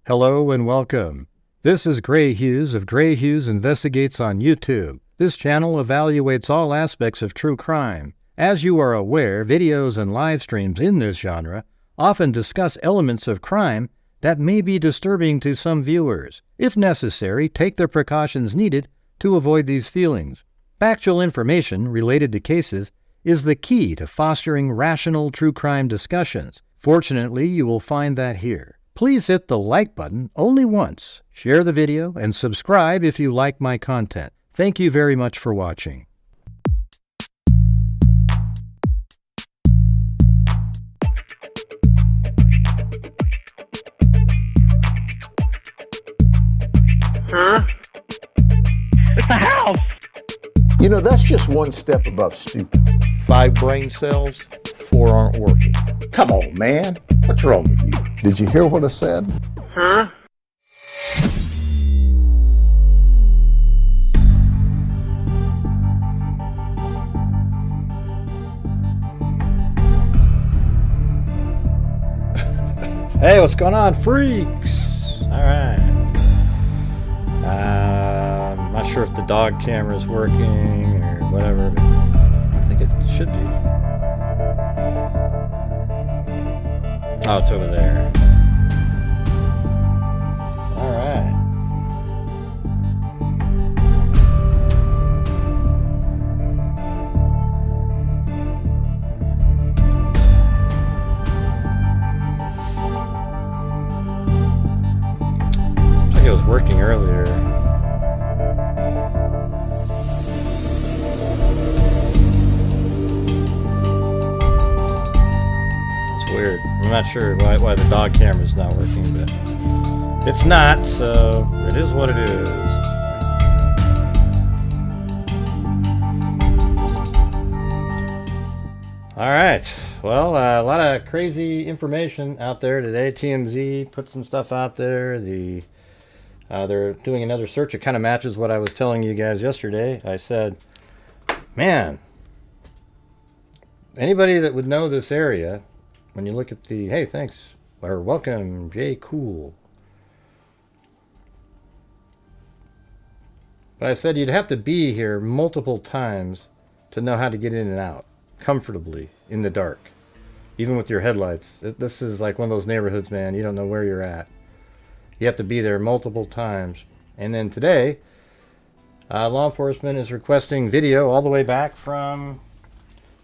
Hello and welcome. This is Grant Hughes of Grant Hughes Investigates on YouTube. This channel evaluates all aspects of true crime. As you are aware, videos and live streams in this genre often discuss elements of crime that may be disturbing to some viewers. If necessary, take the precautions needed to avoid these feelings. Factual information related to cases is the key to fostering rational true crime discussions. Fortunately, you will find that here. Please hit the like button only once, share the video, and subscribe if you like my content. Thank you very much for watching. Huh? It's a house! You know, that's just one step above stupid. 5 brain cells, 4 aren't working. Come on, man. What's wrong with you? Did you hear what I said? Huh? Hey, what's going on, freaks? All right. I'm not sure if the dog camera is working or whatever, but I think it should be. Oh, it's over there. All right. Looks like it was working earlier. Weird. I'm not sure why the dog camera is not working, but it's not, so it is what it is. All right. Well, a lot of crazy information out there today. TMZ put some stuff out there. They're doing another search. It kind of matches what I was telling you guys yesterday. I said, man, anybody that would know this area, when you look at the, hey, thanks, or welcome, Jay Cool. But I said you'd have to be here multiple times to know how to get in and out comfortably in the dark, even with your headlights. This is like one of those neighborhoods, man. You don't know where you're at. You have to be there multiple times. And then today, law enforcement is requesting video all the way back from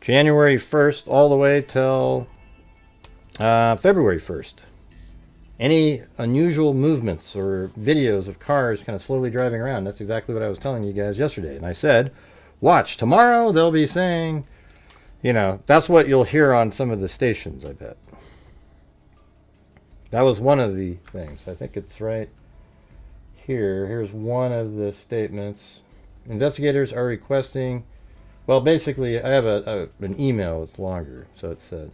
January 1st all the way till February 1st. Any unusual movements or videos of cars kind of slowly driving around. That's exactly what I was telling you guys yesterday. And I said, watch, tomorrow they'll be saying, you know, that's what you'll hear on some of the stations, I bet. That was one of the things. I think it's right here. Here's one of the statements. Investigators are requesting, well, basically, I have an email that's longer, so it said,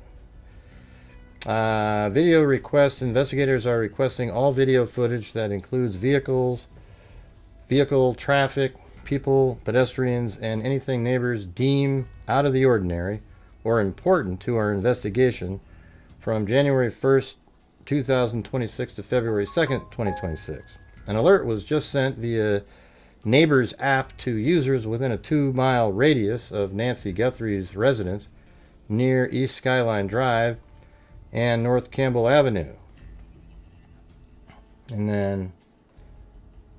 video requests. Investigators are requesting all video footage that includes vehicle traffic, people, pedestrians, and anything neighbors deem out of the ordinary or important to our investigation from January 1st, 2026 to February 2nd, 2026. An alert was just sent via Neighbors app to users within a 2-mile radius of Nancy Guthrie's residence near East Skyline Drive and North Campbell Avenue. And then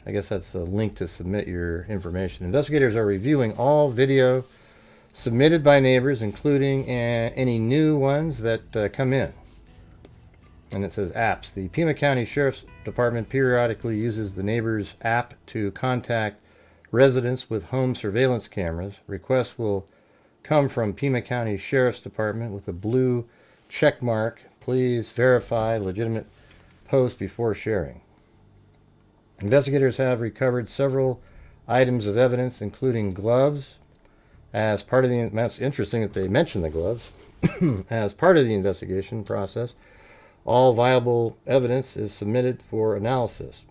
I guess that's a link to submit your information. Investigators are reviewing all video submitted by neighbors, including any new ones that come in. And it says apps. The Pima County Sheriff's Department periodically uses the Neighbors app to contact residents with home surveillance cameras. Requests will come from Pima County Sheriff's Department with a blue check mark. Please verify legitimate post before sharing. Investigators have recovered several items of evidence, including gloves, as part of the, that's interesting that they mention the gloves, as part of the investigation process. All viable evidence is submitted for analysis.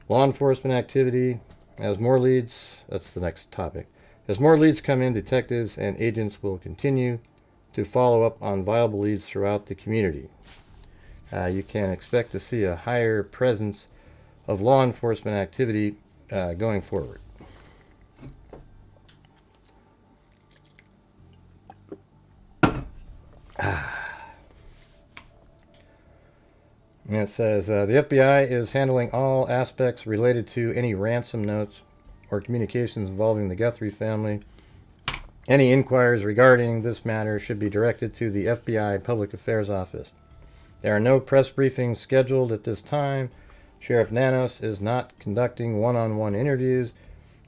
Law enforcement activity, as more leads, that's the next topic. As more leads come in, detectives and agents will continue to follow up on viable leads throughout the community. you can expect to see a higher presence of law enforcement activity going forward. And it says, the FBI is handling all aspects related to any ransom notes or communications involving the Guthrie family. Any inquiries regarding this matter should be directed to the FBI Public Affairs Office. There are no press briefings scheduled at this time. Sheriff Nanos is not conducting one-on-one interviews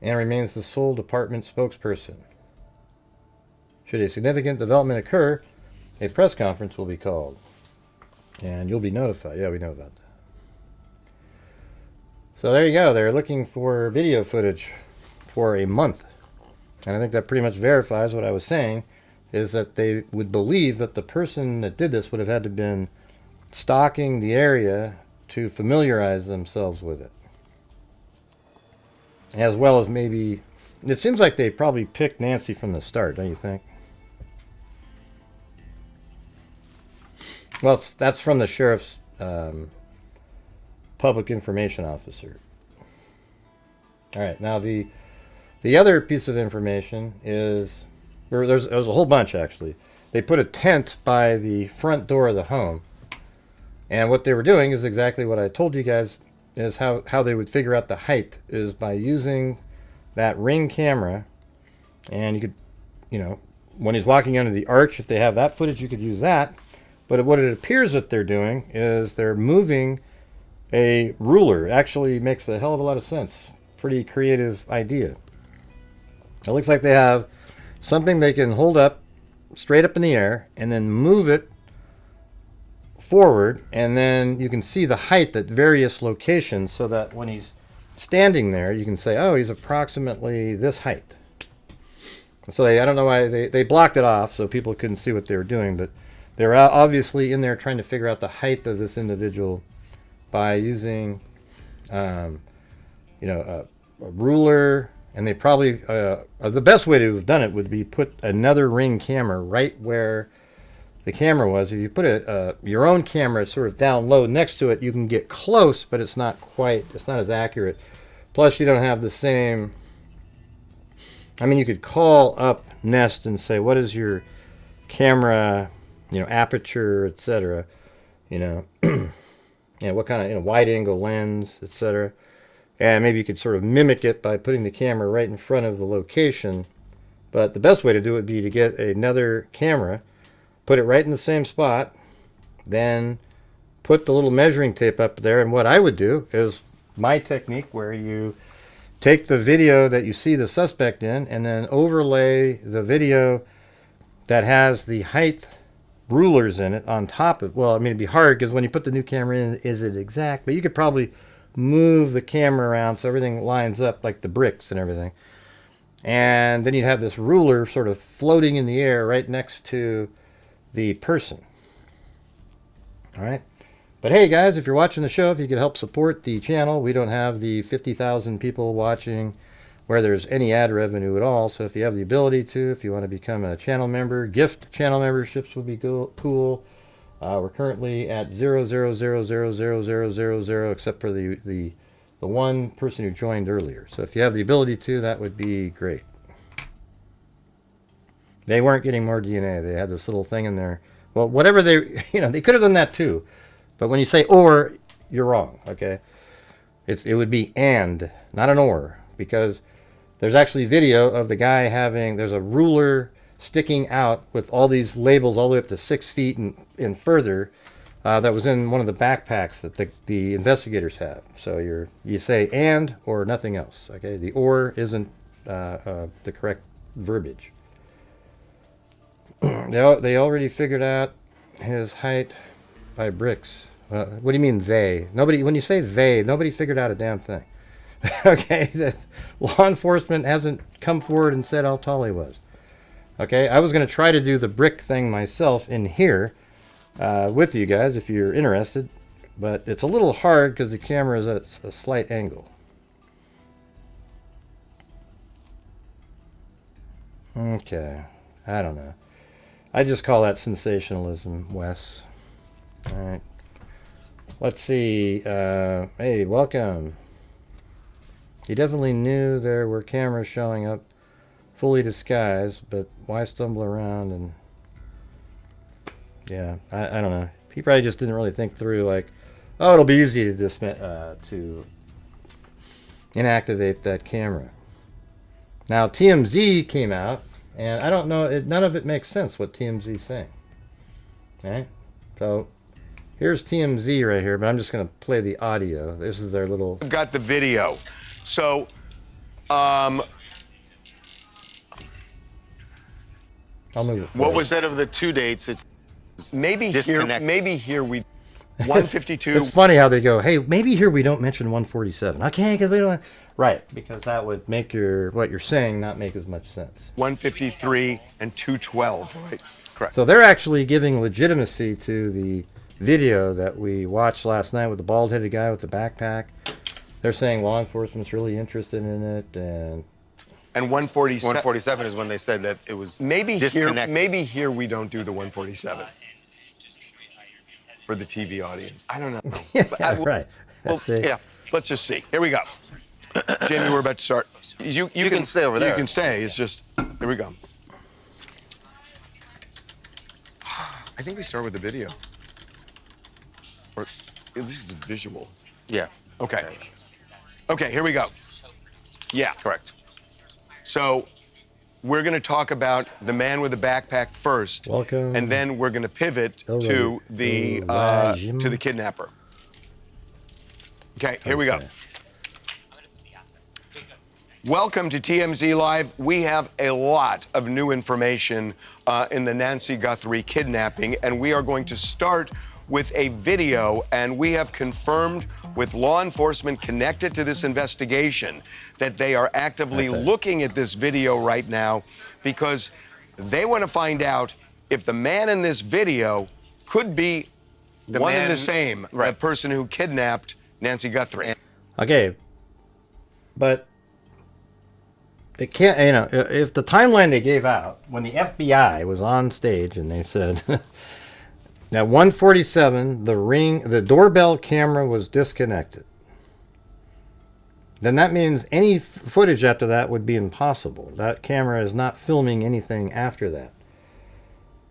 and remains the sole department spokesperson. Should a significant development occur, a press conference will be called. And you'll be notified. Yeah, we know about that. So there you go. They're looking for video footage for a month. And I think that pretty much verifies what I was saying, is that they would believe that the person that did this would have had to have been stalking the area to familiarize themselves with it. As well as maybe, it seems like they probably picked Nancy from the start, don't you think? Well, that's from the sheriff's public information officer. All right, now the other piece of information is, there's a whole bunch actually. They put a tent by the front door of the home. And what they were doing is exactly what I told you guys, is how they would figure out the height is by using that Ring camera. And you could, you know, when he's walking under the arch, if they have that footage, you could use that. But what it appears that they're doing is they're moving a ruler. It actually makes a hell of a lot of sense. Pretty creative idea. It looks like they have something they can hold up straight up in the air and then move it forward, and then you can see the height at various locations, so that when he's standing there you can say, oh, he's approximately this height. So I don't know why they blocked it off so people couldn't see what they were doing, but they're obviously in there trying to figure out the height of this individual by using a ruler. And they probably the best way to have done it would be put another Ring camera right where the camera was. If you put your own camera sort of down low next to it, you can get close, but it's not as accurate. Plus, you don't have the same. I mean, you could call up Nest and say, what is your camera, aperture, etc. What kind of, wide angle lens, etc. And maybe you could sort of mimic it by putting the camera right in front of the location. But the best way to do it would be to get another camera, put it right in the same spot, then put the little measuring tape up there. And what I would do is my technique, where you take the video that you see the suspect in and then overlay the video that has the height rulers in it on top of, well, I mean, it'd be hard because when you put the new camera in, is it exact? But you could probably move the camera around so everything lines up, like the bricks and everything. And then you'd have this ruler sort of floating in the air right next to the person. All right. But hey, guys, if you're watching the show, if you could help support the channel, we don't have the 50,000 people watching where there's any ad revenue at all. So if you have the ability to, if you want to become a channel member, gift channel memberships would be cool. We're currently at 0.0000000, except for the one person who joined earlier. So if you have the ability to, that would be great. They weren't getting more DNA. They had this little thing in there. Well, whatever they could have done that too. But when you say or, you're wrong, okay? It would be and, not an or, because there's actually video of the guy there's a ruler sticking out with all these labels all the way up to 6 feet and further. That was in one of the backpacks that the investigators have. So you say and or nothing else, okay? The or isn't the correct verbiage. They already figured out his height by bricks. What do you mean they? Nobody. When you say they, nobody figured out a damn thing. Okay, the law enforcement hasn't come forward and said how tall he was. Okay, I was going to try to do the brick thing myself in here with you guys if you're interested, but it's a little hard because the camera is at a slight angle. Okay, I don't know. I just call that sensationalism, Wes. All right. Let's see. Hey, welcome. He definitely knew there were cameras showing up fully disguised, but why stumble around and... Yeah, I don't know. He probably just didn't really think through, like, oh, it'll be easy to to inactivate that camera. Now, TMZ came out, and I don't know, none of it makes sense what TMZ's saying. Right? So, here's TMZ right here, but I'm just going to play the audio. This is their little... I've got the video. So, I'll move it forward. what was said of the two dates? It's maybe here we 152. It's funny how they go, hey, maybe here we don't mention 147. Okay, because we don't... Right, because that would make what you're saying not make as much sense. 153 and 212, right? Correct. So they're actually giving legitimacy to the video that we watched last night with the bald-headed guy with the backpack. They're saying law enforcement's really interested in it, and 147 is when they said that it was disconnected. Maybe here we don't do the 147 for the TV audience. I don't know. yeah, right. Yeah, let's just see. Here we go. Jamie, we're about to start. You can stay over there. You can stay. It's just, here we go. I think we start with the video. Or at least it's a visual. Yeah. Okay. Okay, here we go. Yeah. Correct. So we're going to talk about the man with the backpack first. Welcome. And then we're going to pivot to the kidnapper. Okay, here we go. Welcome to TMZ Live. We have a lot of new information in the Nancy Guthrie kidnapping, and we are going to start with a video, and we have confirmed with law enforcement connected to this investigation that they are actively looking at this video right now because they want to find out if the man in this video could be one and the same, the person who kidnapped Nancy Guthrie. Okay, but it can't, you know, if the timeline they gave out when the FBI was on stage and they said at 1:47 the doorbell camera was disconnected, then that means any footage after that would be impossible. That camera is not filming anything after that.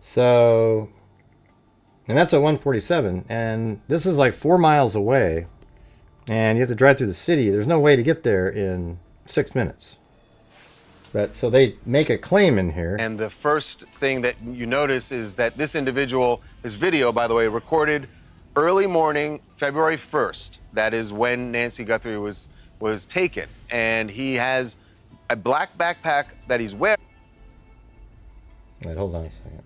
So, and that's at 1:47, and this is like 4 miles away, and you have to drive through the city. There's no way to get there in 6 minutes. But so they make a claim in here. And the first thing that you notice is that this individual, his video, by the way, recorded early morning, February 1st. That is when Nancy Guthrie was taken. And he has a black backpack that he's wearing. Wait, hold on a second.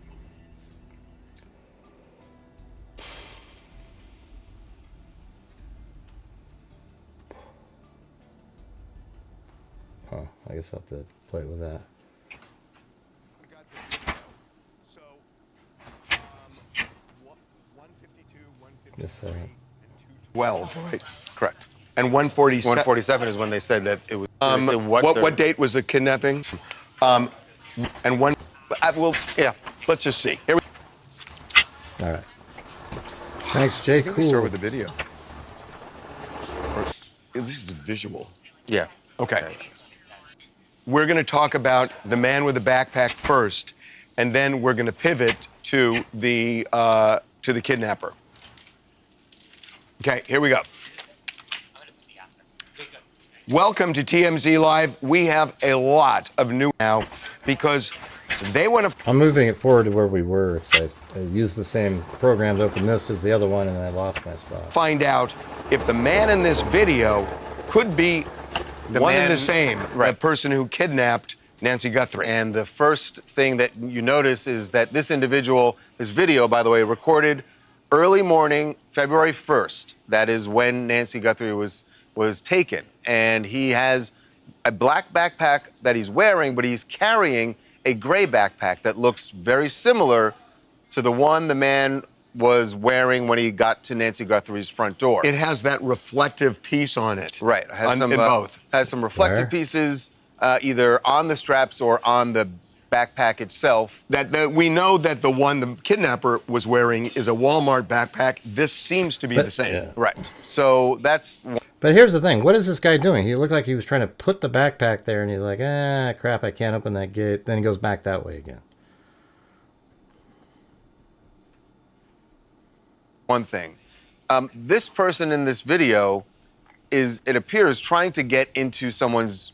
Huh, I guess I'll have to play with that. So, 152, 153, Just a second. 12, right? Correct. And 147. 147 is when they said that it was. What date was the kidnapping? And let's just see. Here we All right. Thanks, Jay. we start with the video. Or at least it's a visual. Yeah. Okay. We're going to talk about the man with the backpack first, and then we're going to pivot to the kidnapper. Okay, here we go. Welcome to TMZ Live. We have a lot of new now because they want to... I'm moving it forward to where we were. So I used the same program to open this as the other one, and I lost my spot. Find out if the man in this video could be one and the same, the person who kidnapped Nancy Guthrie. And the first thing that you notice is that this individual, his video, by the way, recorded early morning, February 1st. That is when Nancy Guthrie was taken. And he has a black backpack that he's wearing, but he's carrying a gray backpack that looks very similar to the one the man was wearing when he got to Nancy Guthrie's front door. It has that reflective piece on it. Right. It has in both. Has some reflective pieces either on the straps or on the backpack itself. We know that the one the kidnapper was wearing is a Walmart backpack. This seems to be the same. Yeah. Right. So that's. But here's the thing. What is this guy doing? He looked like he was trying to put the backpack there, and he's like, ah, crap, I can't open that gate. Then he goes back that way again. One thing. This person in this video is, it appears, trying to get into someone's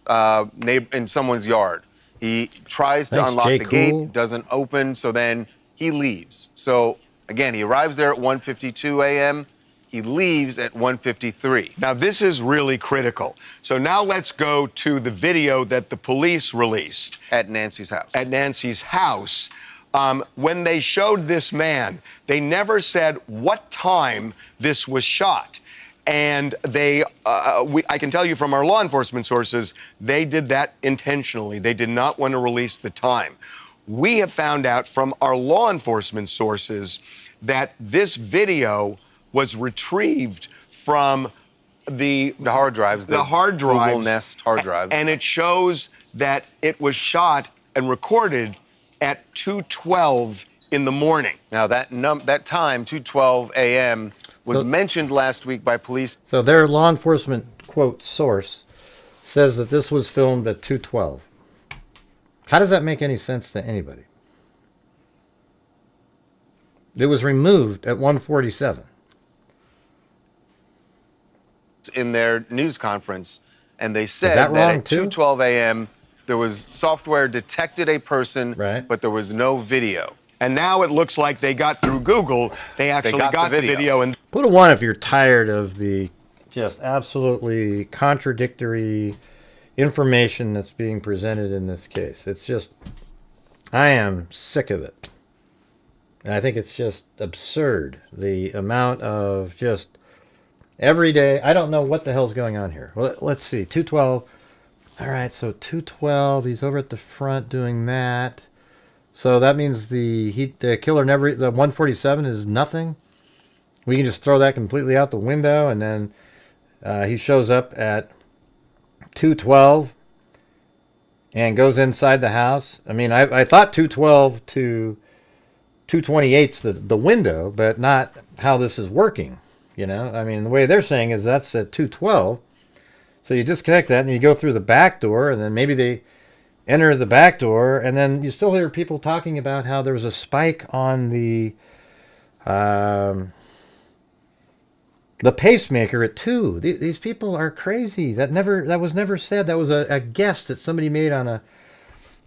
in someone's yard. He tries to unlock the gate, doesn't open, so then he leaves. So again, he arrives there at 1:52 a.m. He leaves at 1:53. Now, this is really critical. So now let's go to the video that the police released. At Nancy's house. At Nancy's house. When they showed this man, they never said what time this was shot. And I can tell you from our law enforcement sources, they did that intentionally. They did not want to release the time. We have found out from our law enforcement sources that this video was retrieved from the hard drives. The hard drives. Google Nest hard drives. And it shows that it was shot and recorded at 2:12 in the morning. Now that time, 2:12 a.m., was mentioned last week by police. So their law enforcement, quote, source says that this was filmed at 2:12. How does that make any sense to anybody? It was removed at 1:47. In their news conference, and they said that at 2:12 a.m. there was software detected a person, right, but there was no video. And now it looks like they got through Google. They actually got the video. And put a 1 if you're tired of the just absolutely contradictory information that's being presented in this case. It's just, I am sick of it. And I think it's just absurd. The amount of just every day, I don't know what the hell's going on here. Well, let's see, 2:12. All right, so 2:12, he's over at the front doing that. So that means the killer never, the 147 is nothing. We can just throw that completely out the window, and then he shows up at 2:12 and goes inside the house. I mean, I thought 2:12 to 2:28's the window, but not how this is working. You know, I mean, the way they're saying is that's at 2:12. So you disconnect that and you go through the back door, and then maybe they enter the back door, and then you still hear people talking about how there was a spike on the pacemaker at 2. These people are crazy. That was never said. That was a guess that somebody made on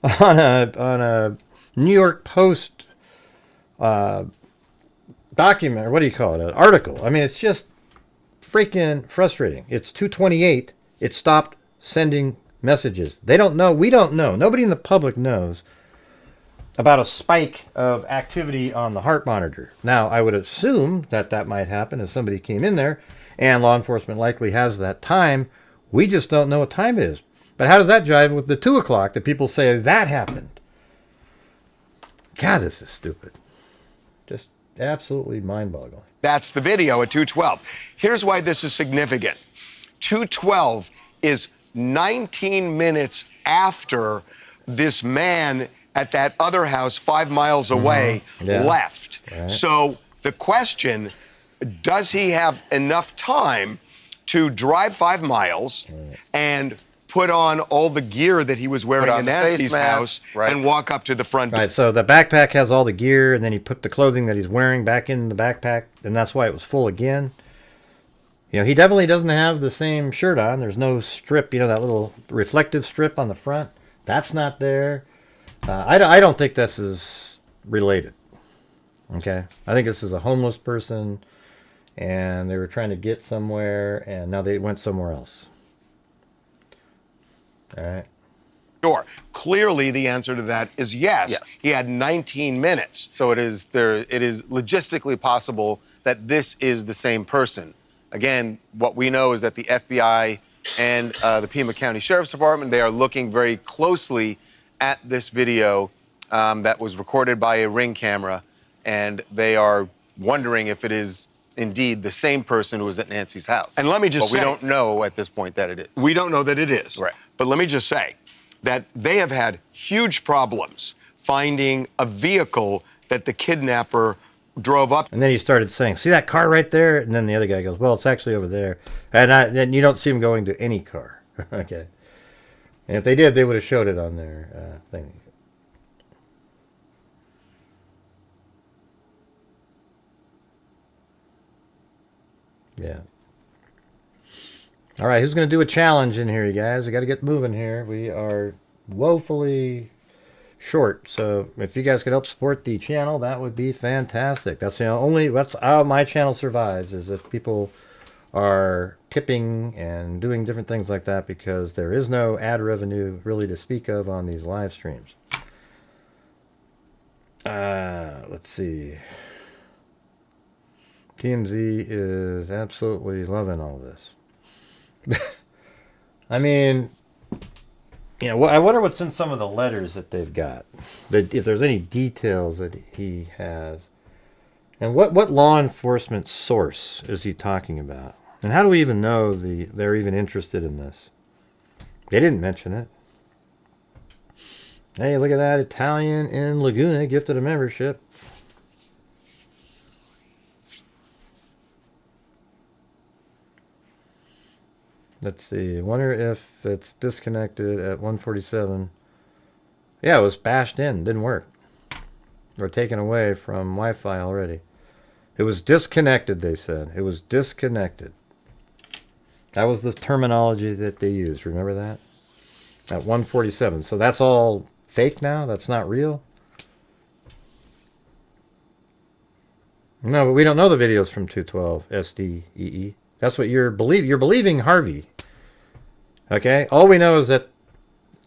a New York Post document, or what do you call it, an article. I mean, it's just freaking frustrating. It's 2:28. It stopped sending messages. They don't know. We don't know. Nobody in the public knows about a spike of activity on the heart monitor. Now, I would assume that might happen if somebody came in there, and law enforcement likely has that time. We just don't know what time it is. But how does that jive with the 2 o'clock that people say that happened? God, this is stupid. Just absolutely mind-boggling. That's the video at 2:12. Here's why this is significant. 2:12 is 19 minutes after this man at that other house 5 miles away left. Right. So the question, does he have enough time to drive 5 miles and put on all the gear that he was wearing in Nancy's house and walk up to the front door? Right, so the backpack has all the gear, and then he put the clothing that he's wearing back in the backpack, and that's why it was full again. You know, he definitely doesn't have the same shirt on. There's no strip, you know, that little reflective strip on the front. That's not there. I don't think this is related. Okay? I think this is a homeless person, and they were trying to get somewhere, and now they went somewhere else. All right. Sure. Clearly, the answer to that is yes. He had 19 minutes. So it is logistically possible that this is the same person. Again, what we know is that the FBI and the Pima County Sheriff's Department, they are looking very closely at this video that was recorded by a Ring camera, and they are wondering if it is indeed the same person who was at Nancy's house. And let me just say, we don't know at this point that it is. We don't know that it is. Right. But let me just say, that they have had huge problems finding a vehicle that the kidnapper drove up. And then he started saying, see that car right there? And then the other guy goes, well, it's actually over there. And you don't see him going to any car. Okay. And if they did, they would have showed it on their thing. Yeah. All right, who's going to do a challenge in here, you guys? We got to get moving here. We are woefully short, so if you guys could help support the channel, that would be fantastic. That's that's how my channel survives, is if people are tipping and doing different things like that, because there is no ad revenue really to speak of on these live streams. Let's see. TMZ is absolutely loving all this. I mean, you know, I wonder what's in some of the letters that they've got. If there's any details that he has. And what law enforcement source is he talking about? And how do we even know they're even interested in this? They didn't mention it. Hey, look at that. Italian in Laguna gifted a membership. Let's see. Wonder if it's disconnected at 147. Yeah, it was bashed in. Didn't work. Or taken away from Wi-Fi already. It was disconnected, they said. It was disconnected. That was the terminology that they used. Remember that? At 147. So that's all fake now? That's not real? No, but we don't know the videos from 212 SDEE. That's what you're believing. You're believing Harvey. Okay? All we know is that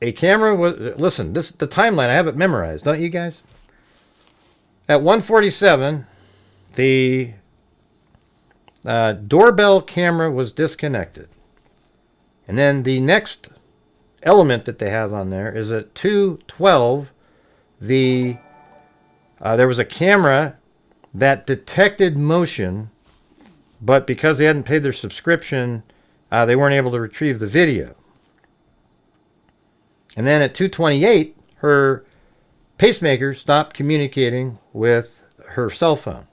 a camera was... Listen, the timeline, I have it memorized. Don't you guys? At 147, the doorbell camera was disconnected. And then the next element that they have on there is at 212, there was a camera that detected motion, but because they hadn't paid their subscription, they weren't able to retrieve the video. And then at 228, her pacemaker stopped communicating with her cell phone.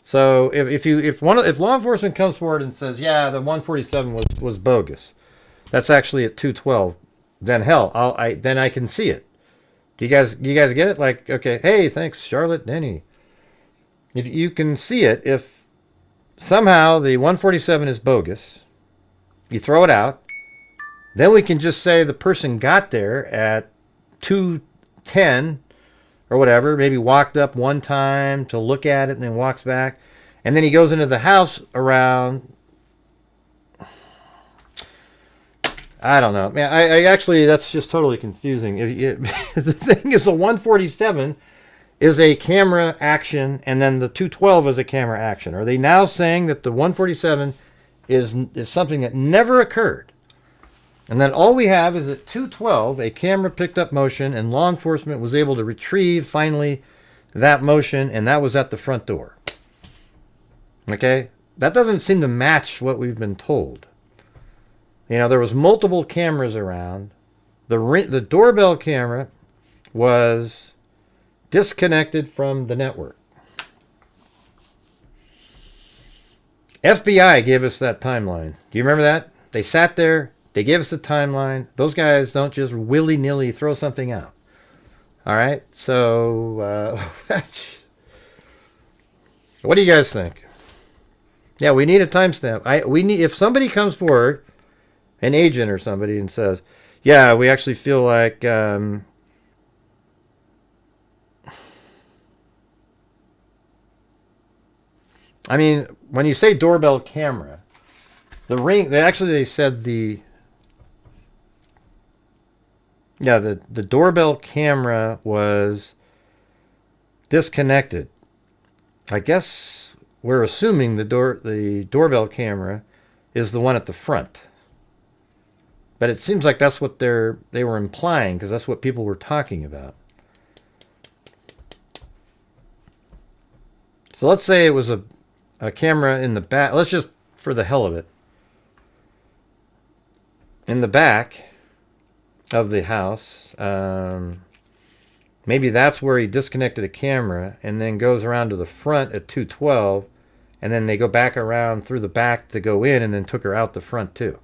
So if law enforcement comes forward and says, yeah, the 147 was bogus, that's actually at 212, then hell, then I can see it. Do you guys get it? Like, okay, hey, thanks, Charlotte, Denny. If you can see it, if somehow the 147 is bogus, you throw it out, then we can just say the person got there at 2:10 or whatever, maybe walked up one time to look at it and then walks back, and then he goes into the house around, I don't know. Man, I actually, that's just totally confusing. The thing is, the 147 is a camera action, and then the 212 is a camera action. Are they now saying that the 147 is something that never occurred? And then all we have is at 212, a camera picked up motion, and law enforcement was able to retrieve, finally, that motion, and that was at the front door. Okay? That doesn't seem to match what we've been told. You know, there was multiple cameras around. The doorbell camera was disconnected from the network. FBI gave us that timeline. Do you remember that? They sat there. They gave us the timeline. Those guys don't just willy-nilly throw something out. All right? So, what do you guys think? Yeah, we need a timestamp. If somebody comes forward, an agent or somebody, and says, yeah, we actually feel like... I mean, when you say doorbell camera, the ring... They said the... Yeah, the doorbell camera was disconnected. I guess we're assuming the doorbell camera is the one at the front. But it seems like that's what they were implying, because that's what people were talking about. So let's say it was a camera in the back. Let's just, for the hell of it. in the back of the house. Maybe that's where he disconnected a camera and then goes around to the front at 212, and then they go back around through the back to go in and then took her out the front too.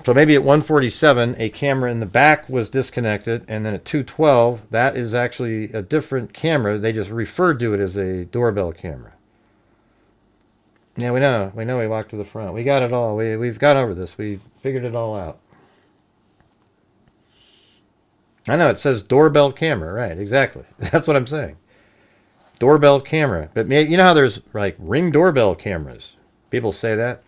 So maybe at 147, a camera in the back was disconnected, and then at 212, that is actually a different camera. They just referred to it as a doorbell camera. Yeah, we know he walked to the front. We got it all. We've gone over this. We figured it all out. I know, it says doorbell camera, right, exactly. That's what I'm saying. Doorbell camera. But you know how there's like Ring doorbell cameras? People say that.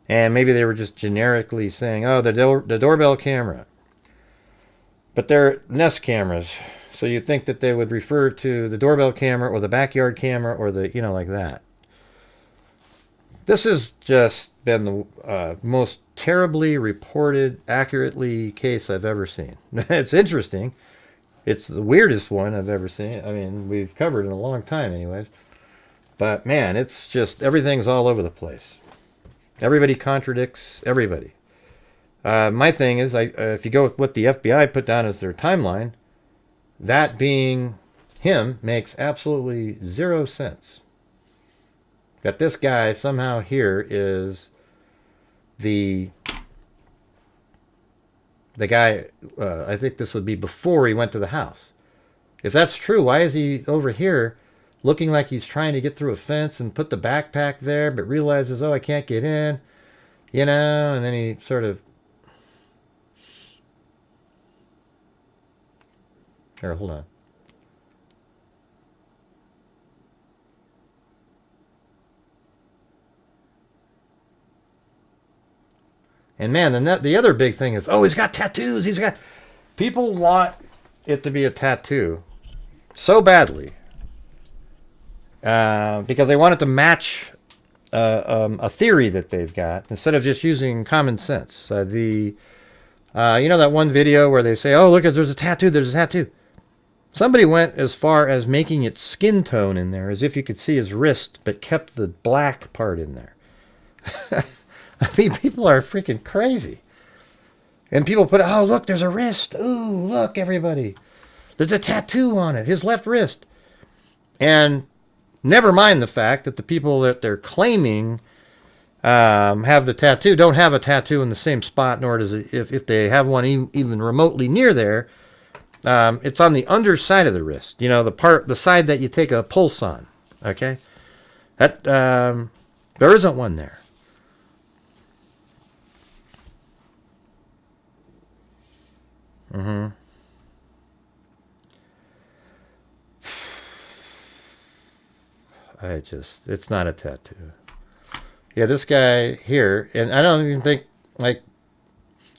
And maybe they were just generically saying, oh, the doorbell camera. But they're Nest cameras. So you'd think that they would refer to the doorbell camera or the backyard camera or the, you know, like that. This has just been the most terribly reported, accurately case I've ever seen. It's interesting. It's the weirdest one I've ever seen. I mean, we've covered it in a long time anyways. But man, it's just, everything's all over the place. Everybody contradicts everybody. My thing is, if you go with what the FBI put down as their timeline, that being him makes absolutely 0 sense. That this guy somehow here is the guy, I think this would be before he went to the house. If that's true, why is he over here looking like he's trying to get through a fence and put the backpack there, but realizes, oh, I can't get in, you know, and then he sort of... Here, hold on. And man, the other big thing is, oh, he's got tattoos. He's got... People want it to be a tattoo so badly because they want it to match a theory that they've got instead of just using common sense. You know that one video where they say, oh, look, there's a tattoo, there's a tattoo. Somebody went as far as making it skin tone in there, as if you could see his wrist, but kept the black part in there. I mean, people are freaking crazy. And people put, oh, look, there's a wrist. Ooh, look, everybody. There's a tattoo on it, his left wrist. And never mind the fact that the people that they're claiming have the tattoo don't have a tattoo in the same spot, nor does it, if they have one even remotely near there, it's on the underside of the wrist. You know, the side that you take a pulse on. Okay? That there isn't one there. Mm-hmm. It's not a tattoo. Yeah, this guy here, and I don't even think, like,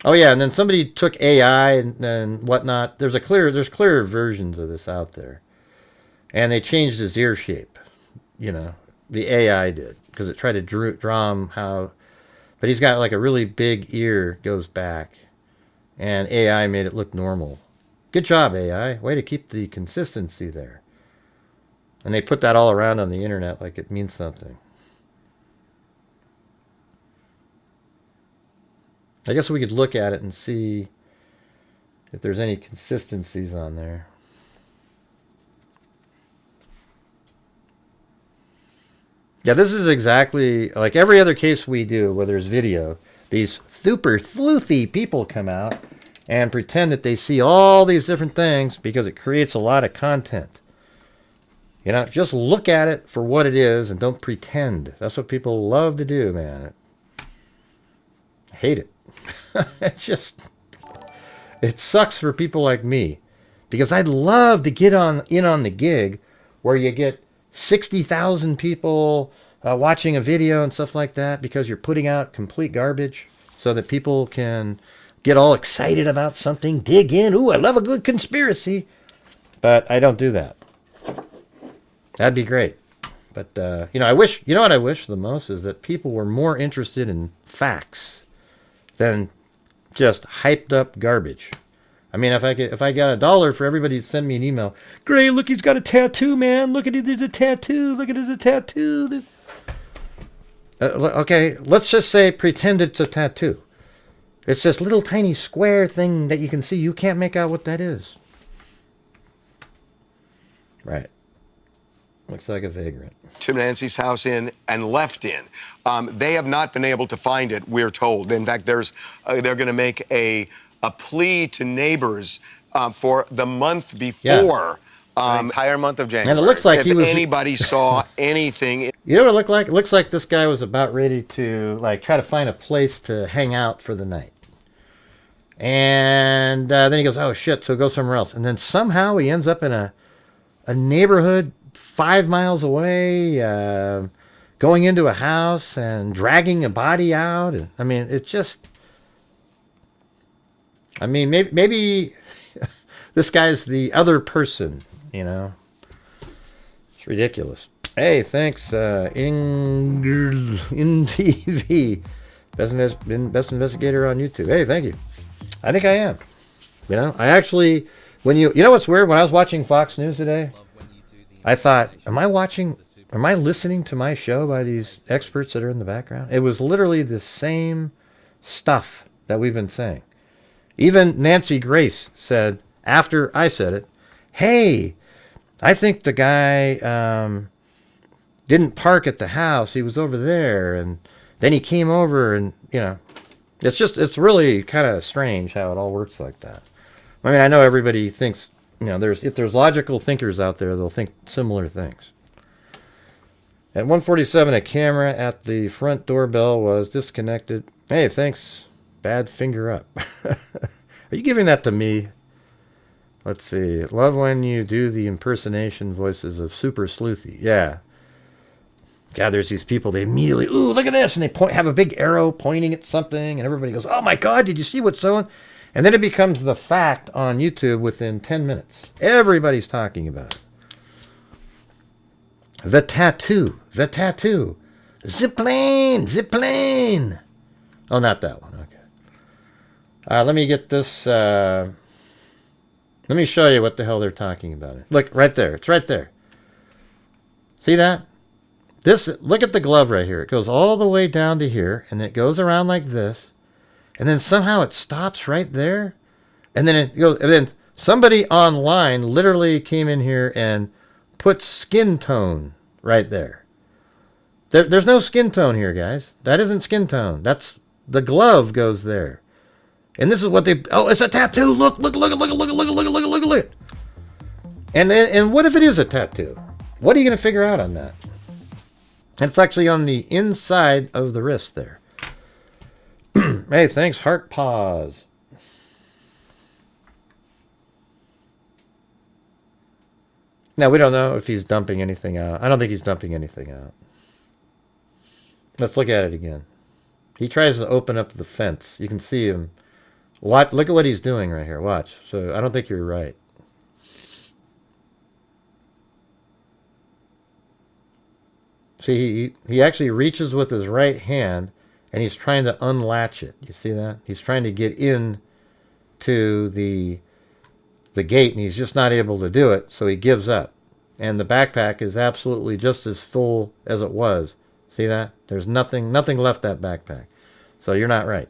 oh yeah, and then somebody took AI and whatnot. There's clearer versions of this out there. And they changed his ear shape. You know, the AI did, because it tried to draw him how, but he's got like a really big ear, goes back. And AI made it look normal. Good job, AI. Way to keep the consistency there. And they put that all around on the internet like it means something. I guess we could look at it and see if there's any consistencies on there. Yeah, this is exactly like every other case we do where there's video. These super sleuthy people come out and pretend that they see all these different things because it creates a lot of content. You know, just look at it for what it is and don't pretend. That's what people love to do, man. I hate it. It sucks for people like me because I'd love to get in on the gig where you get 60,000 people watching a video and stuff like that because you're putting out complete garbage so that people can get all excited about something, dig in. Ooh, I love a good conspiracy. But I don't do that. That'd be great. But, you know what I wish the most is that people were more interested in facts than just hyped up garbage. I mean, if I got $1 for everybody to send me an email, Gray, look, he's got a tattoo, man. Look at it, there's a tattoo. Look at it, there's a tattoo. Okay, let's just say pretend it's a tattoo. It's this little tiny square thing that you can see. You can't make out what that is. Right. Looks like a vagrant. To Nancy's house in and left in. They have not been able to find it, we're told. In fact, they're going to make a plea to neighbors for the month before. The entire month of January. And it looks like if anybody saw anything. You know what it looked like? It looks like this guy was about ready to try to find a place to hang out for the night. And then he goes, oh shit, so go somewhere else. And then somehow he ends up in a neighborhood 5 miles away, going into a house and dragging a body out. And, I mean, it just... I mean, maybe this guy's the other person, you know? It's ridiculous. Hey, thanks, in TV. Best investigator on YouTube. Hey, thank you. I think I am. You know, I actually... You know what's weird? When I was watching Fox News today, I thought, am I listening to my show by these experts that are in the background? It was literally the same stuff that we've been saying. Even Nancy Grace said, after I said it, hey, I think the guy didn't park at the house. He was over there. And then he came over and, you know, it's really kind of strange how it all works like that. I mean, I know everybody thinks, you know, if there's logical thinkers out there, they'll think similar things. At 1:47, a camera at the front doorbell was disconnected. Hey, thanks. Bad finger up. Are you giving that to me? Let's see. Love when you do the impersonation voices of Super Sleuthy. Yeah. God, there's these people, they immediately, ooh, look at this. And they have a big arrow pointing at something. And everybody goes, oh my God, did you see what's so? And then it becomes the fact on YouTube within 10 minutes. Everybody's talking about it. The tattoo. Zipplane. Oh, not that one. Okay. Let me get this. Let me show you what the hell they're talking about. Look, right there. It's right there. See that? Look at the glove right here. It goes all the way down to here, and it goes around like this. And then somehow it stops right there. And then it goes. And then somebody online literally came in here and put skin tone right there. There's no skin tone here, guys. That isn't skin tone. That's the glove goes there. And this is what they. Oh, it's a tattoo. Look. And what if it is a tattoo? What are you going to figure out on that? And it's actually on the inside of the wrist there. Hey, thanks, Heart Paws. Now, we don't know if he's dumping anything out. I don't think he's dumping anything out. Let's look at it again. He tries to open up the fence. You can see him. Look at what he's doing right here. Watch. So I don't think you're right. See, he actually reaches with his right hand, and he's trying to unlatch it. You see that? He's trying to get in to the gate, and he's just not able to do it, so he gives up. And the backpack is absolutely just as full as it was. See that? There's nothing left that backpack. So you're not right.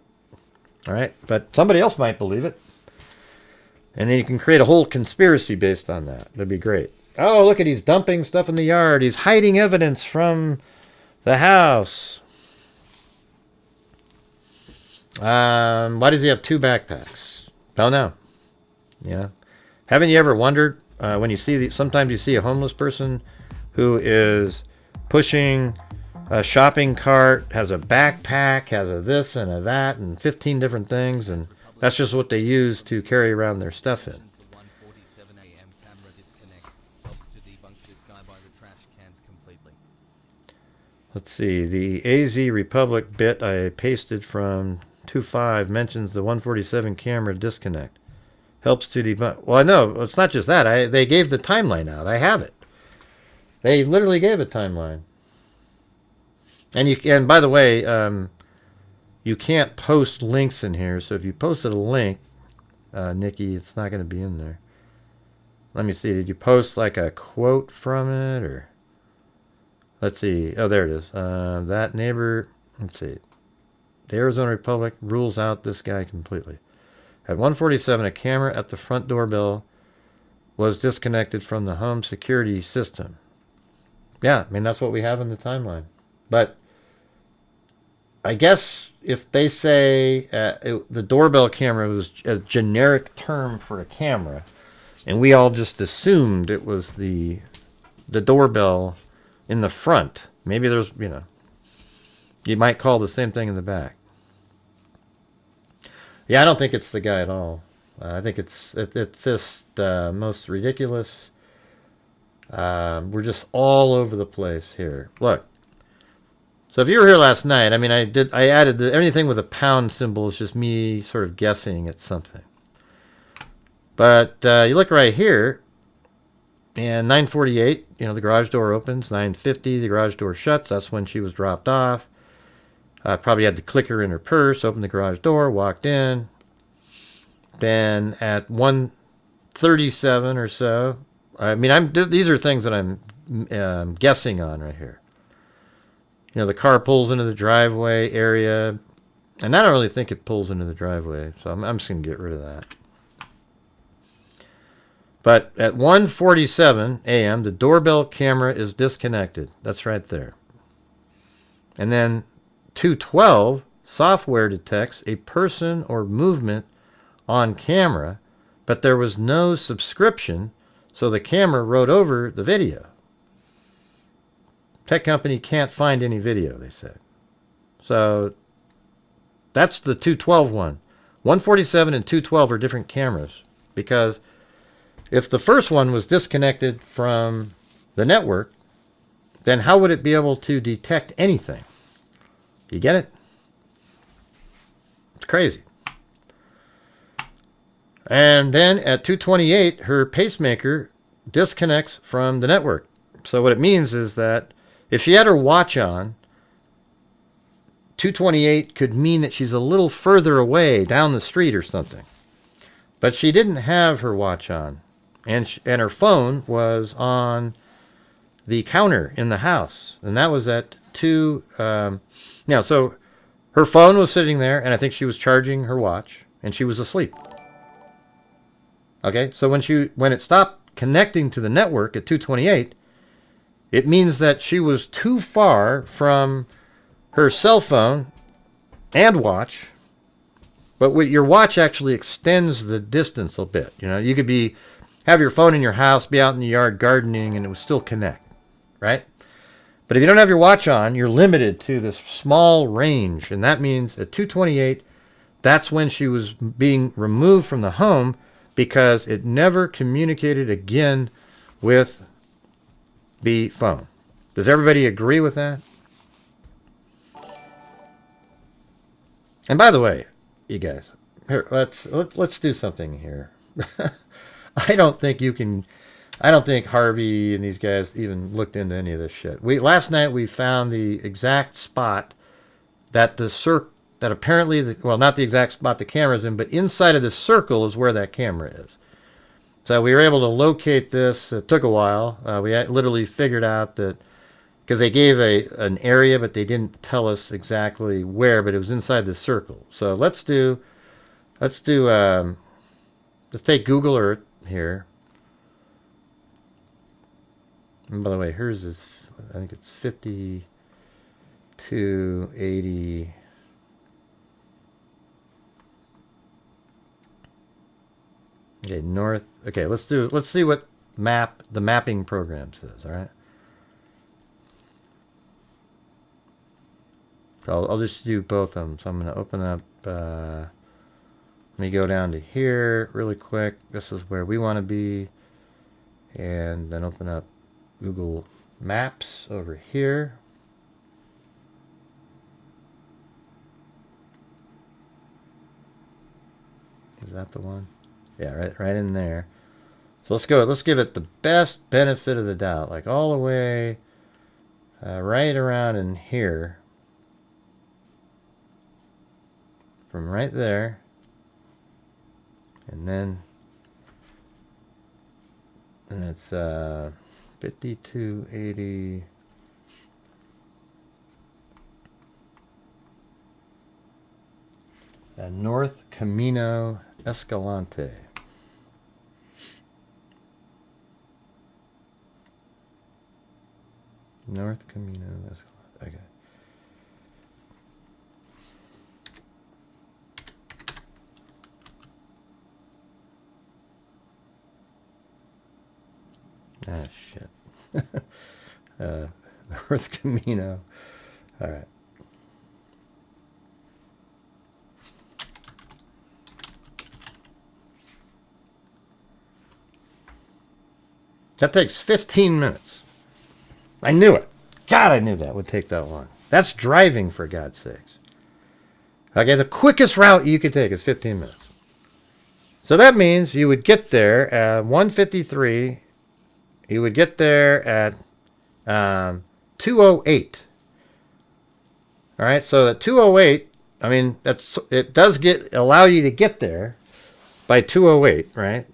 All right? But somebody else might believe it. And then you can create a whole conspiracy based on that. That'd be great. Oh, look at, he's dumping stuff in the yard. He's hiding evidence from the house. Why does he have 2 backpacks? Don't know. Yeah. Haven't you ever wondered when you see sometimes you see a homeless person who is pushing a shopping cart, has a backpack, has a this and a that, and 15 different things, and that's just what they use to carry around their stuff in. Let's see, the AZ Republic bit I pasted from 2.5 mentions the 147 camera disconnect. Helps to debunk. Well, no, it's not just that. They gave the timeline out. I have it. They literally gave a timeline. And by the way, you can't post links in here. So if you posted a link, Nikki, it's not going to be in there. Let me see. Did you post like a quote from it, or? Let's see. Oh, there it is. That neighbor. Let's see. The Arizona Republic rules out this guy completely. At 1:47, a camera at the front doorbell was disconnected from the home security system. Yeah, I mean, that's what we have in the timeline. But I guess if they say the doorbell camera was a generic term for a camera, and we all just assumed it was the doorbell in the front, maybe there's, you might call the same thing in the back. Yeah, I don't think it's the guy at all. I think it's just most ridiculous. We're just all over the place here. Look. So if you were here last night, I mean, I added anything with a pound symbol is just me sort of guessing at something. But you look right here, and 9:48, the garage door opens. 9:50, the garage door shuts. That's when she was dropped off. Probably had the clicker in her purse, opened the garage door, walked in. Then at 1:37 or so, I mean, these are things that I'm guessing on right here. The car pulls into the driveway area, and I don't really think it pulls into the driveway, so I'm just going to get rid of that. But at 1:47 a.m., the doorbell camera is disconnected. That's right there. And then 2:12, software detects a person or movement on camera, but there was no subscription, so the camera wrote over the video. Tech company can't find any video, they said. So that's the 212 one. 147 and 212 are different cameras, because if the first one was disconnected from the network, then how would it be able to detect anything? You get it? It's crazy. And then at 2:28, her pacemaker disconnects from the network. So what it means is that if she had her watch on, 2:28 could mean that she's a little further away down the street or something. But she didn't have her watch on. And her phone was on the counter in the house. And that was at 2... so her phone was sitting there, and I think she was charging her watch, and she was asleep. Okay, so when it stopped connecting to the network at 2:28, it means that she was too far from her cell phone and watch. But your watch actually extends the distance a bit. You could have your phone in your house, be out in the yard gardening, and it would still connect, right? But if you don't have your watch on, you're limited to this small range. And that means at 2:28, that's when she was being removed from the home, because it never communicated again with the phone. Does everybody agree with that? And by the way, you guys, here, let's do something here. I don't think Harvey and these guys even looked into any of this shit. Last night we found the exact spot that that apparently, not the exact spot the camera's in, but inside of this circle is where that camera is. So we were able to locate this. It took a while. We literally figured out that, because they gave an area, but they didn't tell us exactly where, but it was inside the circle. So let's take Google Earth here. And by the way, hers is, I think it's 5280. Okay, north. Okay, let's see what the mapping program says, all right? So I'll just do both of them. So I'm going to open up, let me go down to here really quick. This is where we want to be. And then open up Google Maps over here. Is that the one? Yeah, right in there. So let's give it the best benefit of the doubt, like all the way right around in here. From right there. And it's 5280. North Camino Escalante. North Camino Escalante. Okay. Ah, shit. North Camino. All right. That takes 15 minutes. I knew it. God, I knew that would take that long. That's driving, for God's sakes. Okay, the quickest route you could take is 15 minutes. So that means you would get there at 1:53. You would get there at 2:08. All right, so at 2:08, I mean, it does allow you to get there by 2:08, right?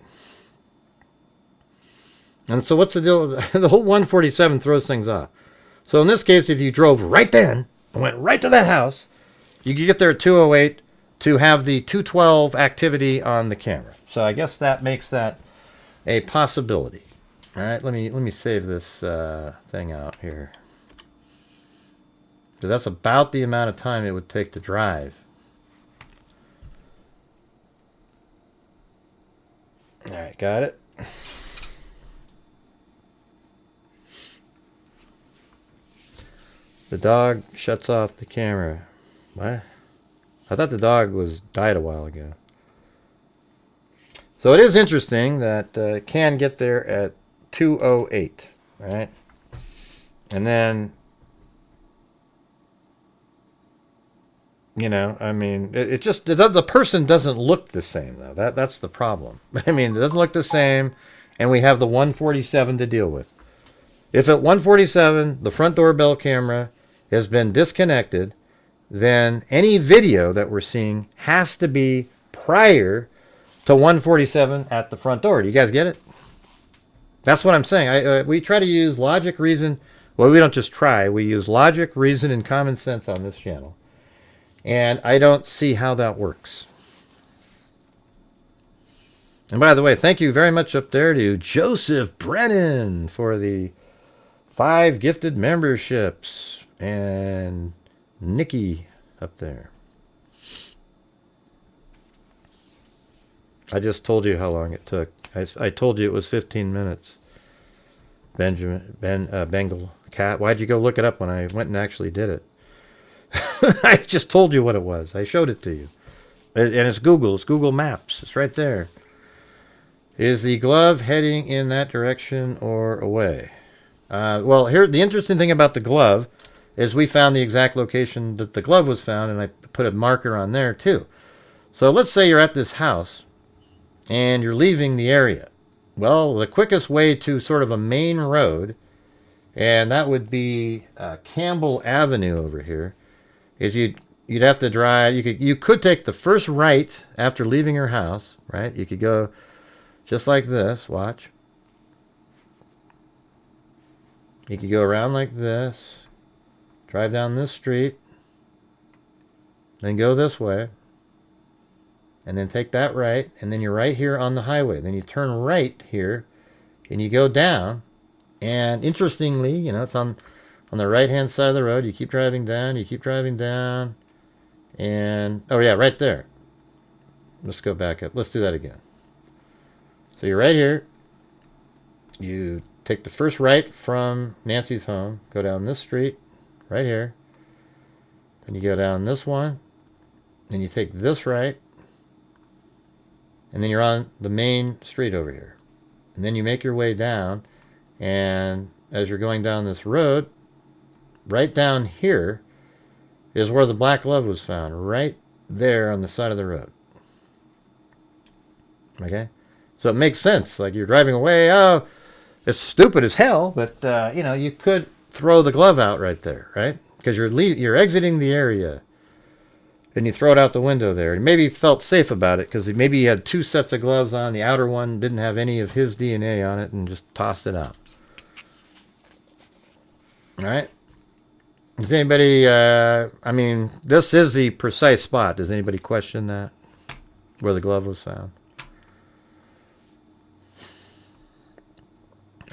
And so what's the deal? The whole 147 throws things off. So in this case, if you drove right then and went right to that house, you could get there at 2:08 to have the 212 activity on the camera. So I guess that makes that a possibility. All right, let me save this thing out here, because that's about the amount of time it would take to drive. All right, got it. The dog shuts off the camera. What? I thought the dog died a while ago. So it is interesting that it can get there at 2:08, right? And then, you know, I mean, the person doesn't look the same, though. That's the problem. I mean, it doesn't look the same, and we have the 147 to deal with. If at 147 the front doorbell camera has been disconnected, then any video that we're seeing has to be prior to 147 at the front door. Do you guys get it? That's what I'm saying. We try to use logic, reason. Well, we don't just try. We use logic, reason, and common sense on this channel. And I don't see how that works. And by the way, thank you very much up there to Joseph Brennan for the 5 gifted memberships. And Nikki up there. I just told you how long it took. I told you it was 15 minutes. Bengal Cat. Why'd you go look it up when I went and actually did it? I just told you what it was. I showed it to you. And it's Google. It's Google Maps. It's right there. Is the glove heading in that direction or away? Well, here, the interesting thing about the glove is we found the exact location that the glove was found, and I put a marker on there too. So let's say you're at this house and you're leaving the area. Well, the quickest way to sort of a main road, and that would be Campbell Avenue over here, is you'd have to drive. You could take the first right after leaving your house, right? You could go just like this. Watch. You could go around like this, drive down this street, then go this way, and then take that right, and then you're right here on the highway. Then you turn right here, and you go down, and interestingly, you know, it's on the right-hand side of the road. You keep driving down, and, oh yeah, right there. Let's go back up. Let's do that again. So you're right here. You take the first right from Nancy's home, go down this street, right here. Then you go down this one, then you take this right, and then you're on the main street over here. And then you make your way down, and as you're going down this road, right down here is where the black glove was found, right there on the side of the road. Okay? So it makes sense. Like, you're driving away, oh, it's stupid as hell, but, you know, you could throw the glove out right there, right? Because you're exiting the area, and you throw it out the window there. And maybe he felt safe about it, because maybe he had 2 sets of gloves on. The outer one didn't have any of his DNA on it, and just tossed it out. All right? Does anybody, I mean, this is the precise spot. Does anybody question that? Where the glove was found?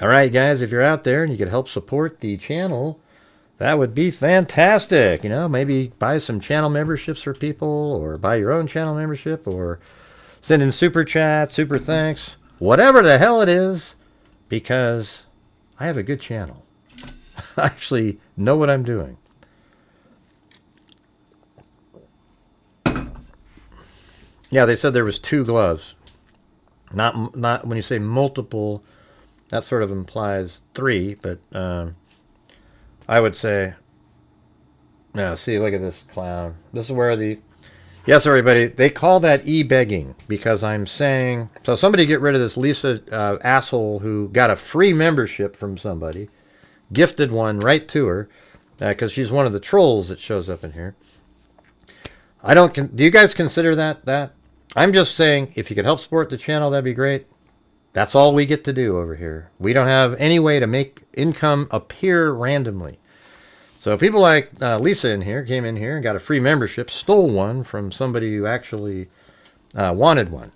All right, guys, if you're out there and you could help support the channel, that would be fantastic. You know, maybe buy some channel memberships for people, or buy your own channel membership, or send in super chat, super thanks, whatever the hell it is, because I have a good channel. I actually know what I'm doing. Yeah, they said there was 2 gloves. Not when you say multiple, that sort of implies 3, but I would say, no, see, look at this clown. This is where the, yes, everybody, they call that e-begging, because I'm saying, so somebody get rid of this Lisa asshole who got a free membership from somebody, gifted one right to her, because she's one of the trolls that shows up in here. I don't, do you guys consider that? I'm just saying, if you could help support the channel, that'd be great. That's all we get to do over here. We don't have any way to make income appear randomly. So people like Lisa in here came in here and got a free membership, stole one from somebody who actually wanted one.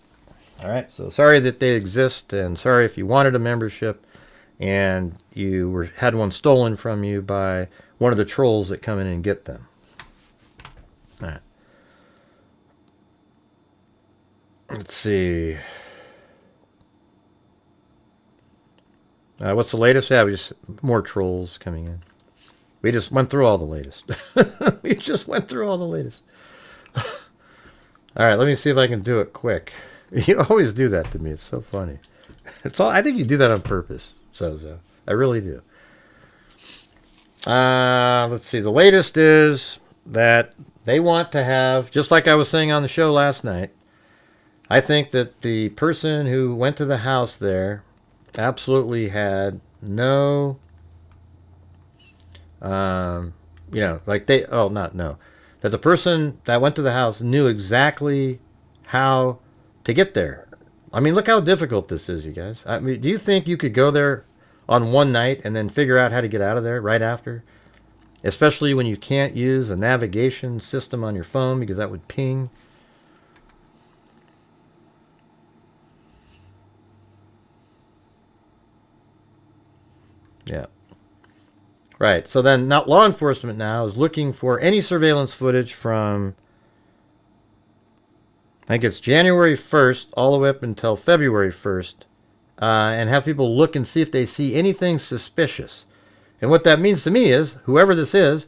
All right, so sorry that they exist, and sorry if you wanted a membership and you had one stolen from you by one of the trolls that come in and get them. All right. Let's see. What's the latest? Yeah, we just more trolls coming in. We just went through all the latest. We just went through all the latest. All right, let me see if I can do it quick. You always do that to me. It's so funny. It's all. I think you do that on purpose, Sozo. I really do. Let's see. The latest is that they want to have, just like I was saying on the show last night, I think that the person who went to the house there absolutely had no, you know, like they, oh, not no, that the person that went to the house knew exactly how to get there. I mean, look how difficult this is, you guys. I mean, do you think you could go there on one night and then figure out how to get out of there right after? Especially when you can't use a navigation system on your phone because that would ping. Yeah. Right. So then now law enforcement now is looking for any surveillance footage from, I think it's January 1st all the way up until February 1st, and have people look and see if they see anything suspicious. And what that means to me is whoever this is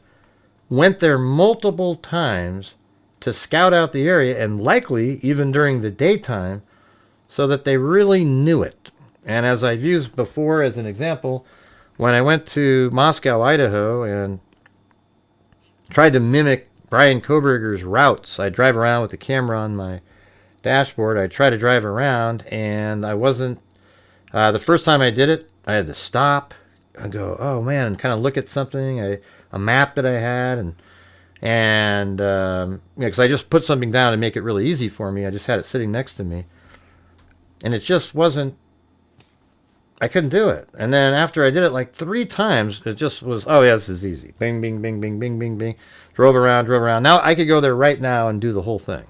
went there multiple times to scout out the area, and likely even during the daytime, so that they really knew it. And as I've used before as an example, when I went to Moscow, Idaho, and tried to mimic Brian Koberger's routes, I'd drive around with the camera on my dashboard. I'd try to drive around, and I wasn't, the first time I did it, I had to stop and go, oh man, and kind of look at something, a map that I had, and because I just put something down to make it really easy for me. I just had it sitting next to me, and it just wasn't, I couldn't do it. And then after I did it like 3 times, it just was, oh yeah, this is easy. Bing, bing, bing, bing, bing, bing, bing. Drove around. Now I could go there right now and do the whole thing.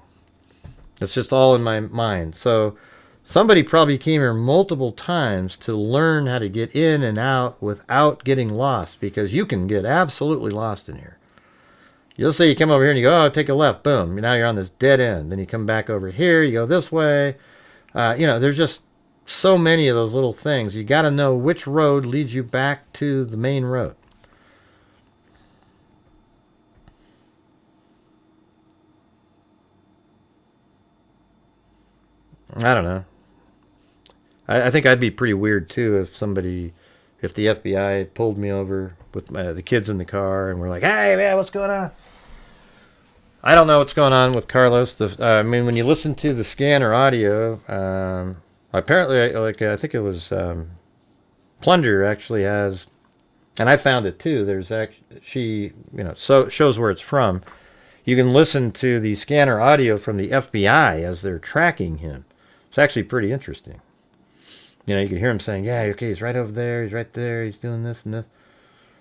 It's just all in my mind. So somebody probably came here multiple times to learn how to get in and out without getting lost, because you can get absolutely lost in here. You'll say you come over here and you go, oh, take a left, boom. Now you're on this dead end. Then you come back over here, you go this way. You know, there's just so many of those little things. You got to know which road leads you back to the main road. I don't know. I think I'd be pretty weird too if the FBI pulled me over with the kids in the car and were like, hey man, what's going on? I don't know what's going on with Carlos. I mean, when you listen to the scanner audio, apparently, I think it was Plunder actually has, and I found it too. There's actually, so shows where it's from. You can listen to the scanner audio from the FBI as they're tracking him. It's actually pretty interesting. You can hear him saying, yeah, okay, he's right over there, he's right there, he's doing this and this.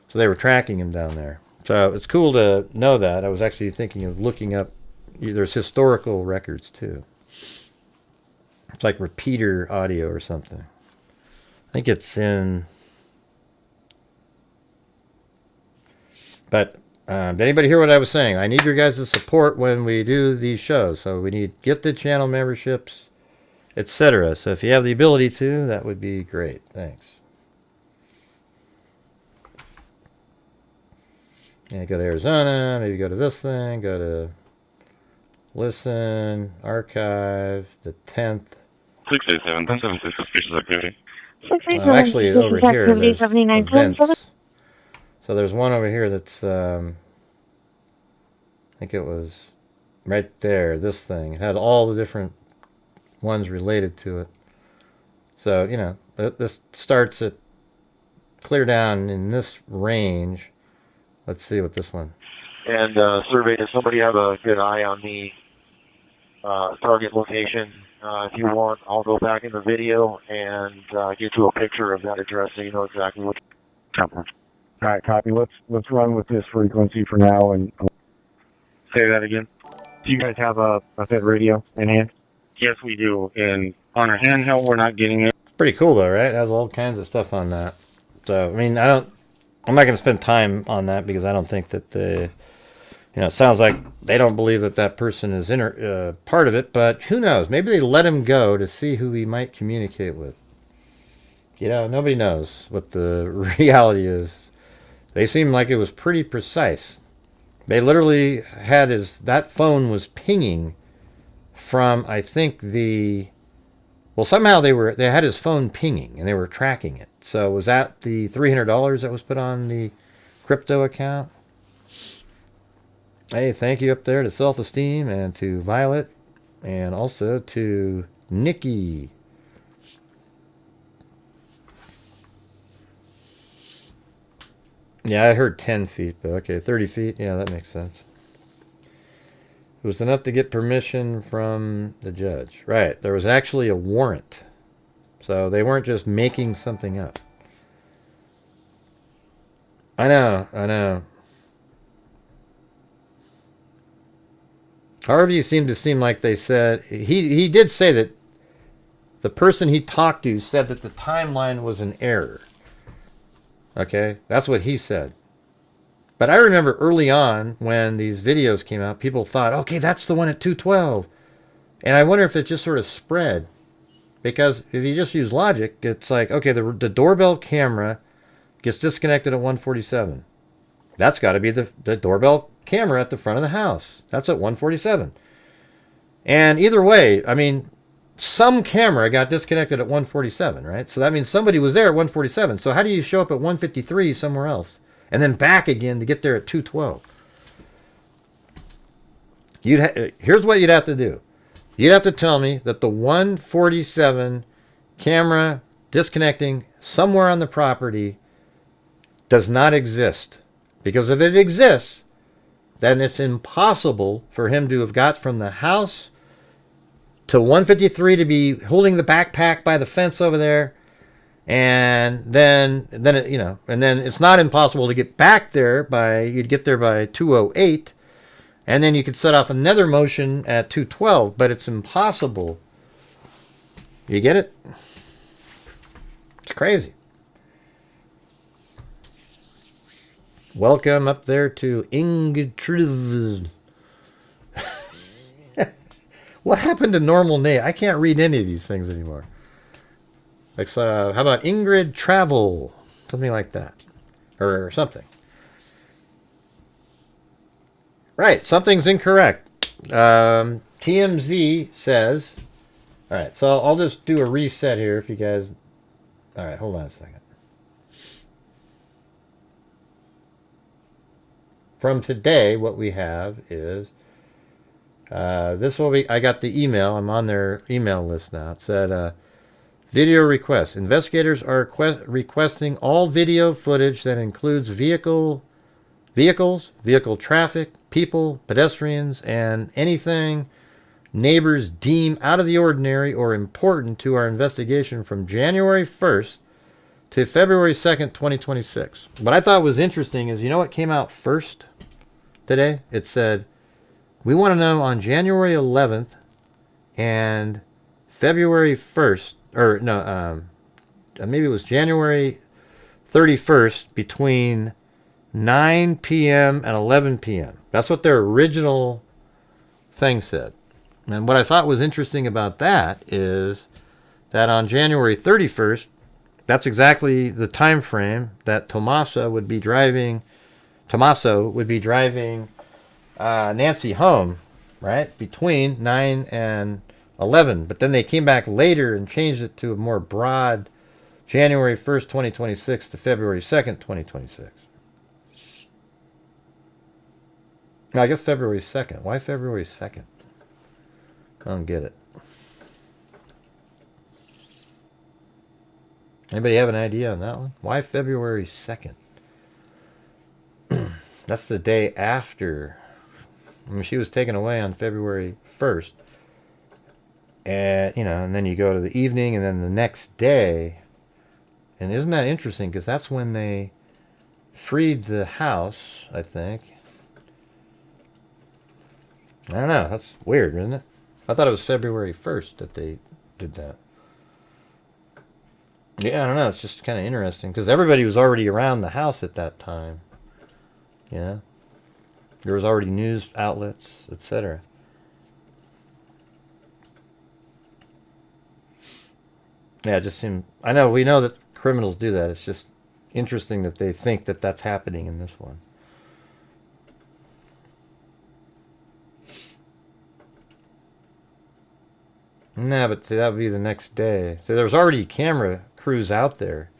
So they were tracking him down there. So it's cool to know that. I was actually thinking of looking up, there's historical records too. It's like repeater audio or something. I think it's in... But did anybody hear what I was saying? I need your guys' support when we do these shows. So we need gifted channel memberships, etc. So if you have the ability to, that would be great. Thanks. Yeah, go to Arizona, maybe go to this thing, go to listen, archive, the 10th. 687, 1076, suspicious activity. Actually, over here, there's events. So there's one over here that's, I think it was right there, this thing. It had all the different ones related to it. So, you know, this starts at clear down in this range. Let's see what this one. And survey, does somebody have a good eye on the target location? If you want, I'll go back in the video and get you a picture of that address so you know exactly what. All right, copy. Let's run with this frequency for now. And Say that again. do you guys have a fit radio in hand? Yes, we do. And on our handheld, we're not getting it. Pretty cool though, right? It has all kinds of stuff on that. So, I mean, I'm not going to spend time on that because I don't think that it sounds like they don't believe that that person is part of it, but who knows? Maybe they let him go to see who he might communicate with. You know, nobody knows what the reality is. They seem like it was pretty precise. They literally had that phone was pinging from, I think somehow they had his phone pinging and they were tracking it. So was that the $300 that was put on the crypto account? Hey, thank you up there to Self-Esteem and to Violet and also to Nikki. Yeah, I heard 10 feet, but okay, 30 feet. Yeah, that makes sense. It was enough to get permission from the judge. Right, there was actually a warrant. So they weren't just making something up. I know. However, you seem like they said, he did say that the person he talked to said that the timeline was an error. Okay, that's what he said. But I remember early on when these videos came out, people thought, okay, that's the one at 212. And I wonder if it just sort of spread. Because if you just use logic, it's like, okay, the doorbell camera gets disconnected at 147. That's got to be the doorbell camera at the front of the house. That's at 147. And either way, I mean, some camera got disconnected at 147, right? So that means somebody was there at 147. So how do you show up at 153 somewhere else? And then back again to get there at 212? Here's what you'd have to do. You'd have to tell me that the 147 camera disconnecting somewhere on the property does not exist. Because if it exists, then it's impossible for him to have got from the house to 153 to be holding the backpack by the fence over there, and then it's not impossible to get back there you'd get there by 208, and then you could set off another motion at 212, but it's impossible. You get it? It's crazy. Welcome up there to Ingrid. What happened to normal name? I can't read any of these things anymore. Like, how about Ingrid Travel? Something like that. Or something. Right, something's incorrect. TMZ says... Alright, so I'll just do a reset here if you guys... Alright, hold on a second. From today, what we have is... this will be... I got the email. I'm on their email list now. It said... video request. Investigators are requesting all video footage that includes vehicles, vehicle traffic, people, pedestrians, and anything neighbors deem out of the ordinary or important to our investigation from January 1st to February 2nd, 2026. What I thought was interesting is, you know what came out first today? It said, we want to know on January 11th and February 1st, or no, maybe it was January 31st between 9 p.m. and 11 p.m. That's what their original thing said. And what I thought was interesting about that is that on January 31st, that's exactly the time frame that Tommaso would be driving Nancy home, right? Between 9 and 11. But then they came back later and changed it to a more broad January 1st, 2026 to February 2nd, 2026. No, I guess February 2nd. Why February 2nd? I don't get it. Anybody have an idea on that one? Why February 2nd? That's the day after. I mean, she was taken away on February 1st. And, you know, and then you go to the evening and then the next day. And isn't that interesting? Because that's when they freed the house, I think. I don't know. That's weird, isn't it? I thought it was February 1st that they did that. Yeah, I don't know. It's just kind of interesting because everybody was already around the house at that time. Yeah. There was already news outlets, etc. Yeah, it just seemed... I know, we know that criminals do that. It's just interesting that they think that that's happening in this one. Nah, but see, that would be the next day. So there was already camera crews out there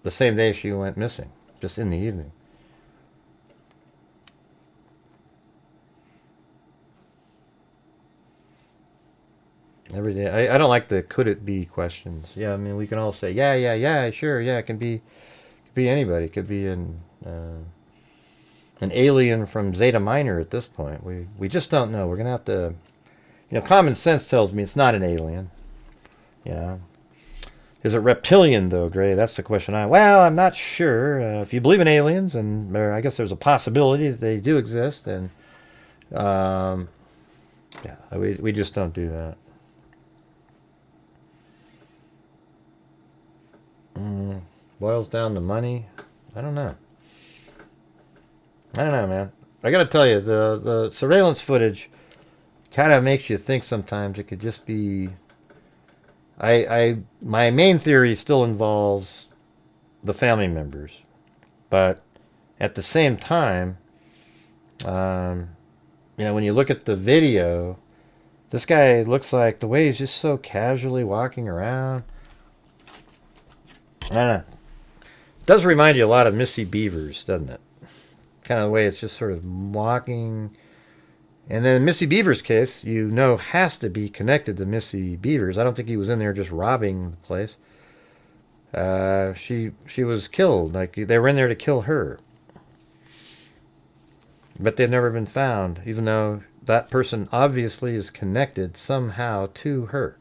the same day she went missing, just in the evening. Every day. I don't like the could it be questions. Yeah, I mean, we can all say, yeah, sure, yeah, it can be anybody. It could be an alien from Zeta Minor at this point. We just don't know. We're going to have to... You know, common sense tells me it's not an alien. You know. Is it reptilian, though, Gray? That's the question. Well, I'm not sure. If you believe in aliens, and I guess there's a possibility that they do exist, and yeah, we just don't do that. Boils down to money? I don't know. Man. I got to tell you, the surveillance footage kind of makes you think sometimes it could just be... my main theory still involves the family members, but at the same time, you know, when you look at the video, this guy looks like the way he's just so casually walking around. I don't know. It does remind you a lot of Missy Beavers, doesn't it? Kind of the way it's just sort of walking. And then in Missy Beaver's case, you know, has to be connected to Missy Beavers. I don't think he was in there just robbing the place. She was killed. Like, they were in there to kill her. But they've never been found, even though that person obviously is connected somehow to her.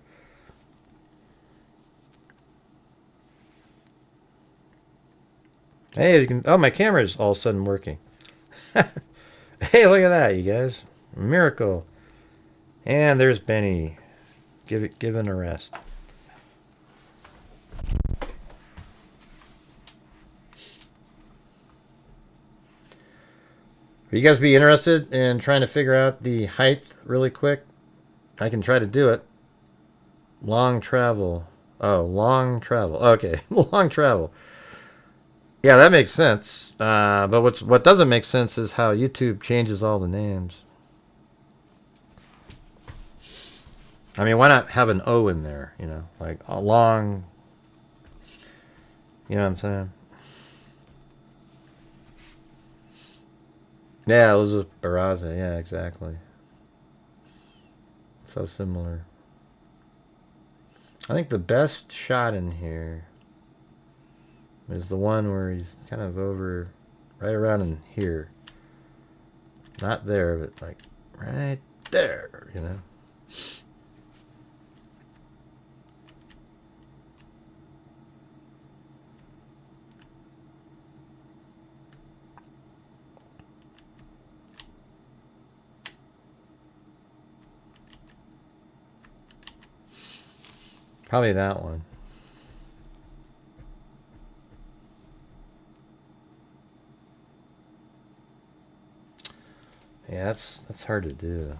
Hey, you can... Oh, my camera's all of a sudden working. Hey, look at that, you guys. Miracle. And there's Benny. Given a rest. Will you guys be interested in trying to figure out the height really quick? I can try to do it. Long travel. Oh, long travel. Okay, long travel. Yeah, that makes sense. But what doesn't make sense is how YouTube changes all the names. I mean, why not have an O in there? You know, like a long... You know what I'm saying? Yeah, Elizabeth Barraza. Yeah, exactly. So similar. I think the best shot in here is the one where he's kind of over, right around in here. Not there, but like right there, you know. Probably that one. Yeah, that's hard to do.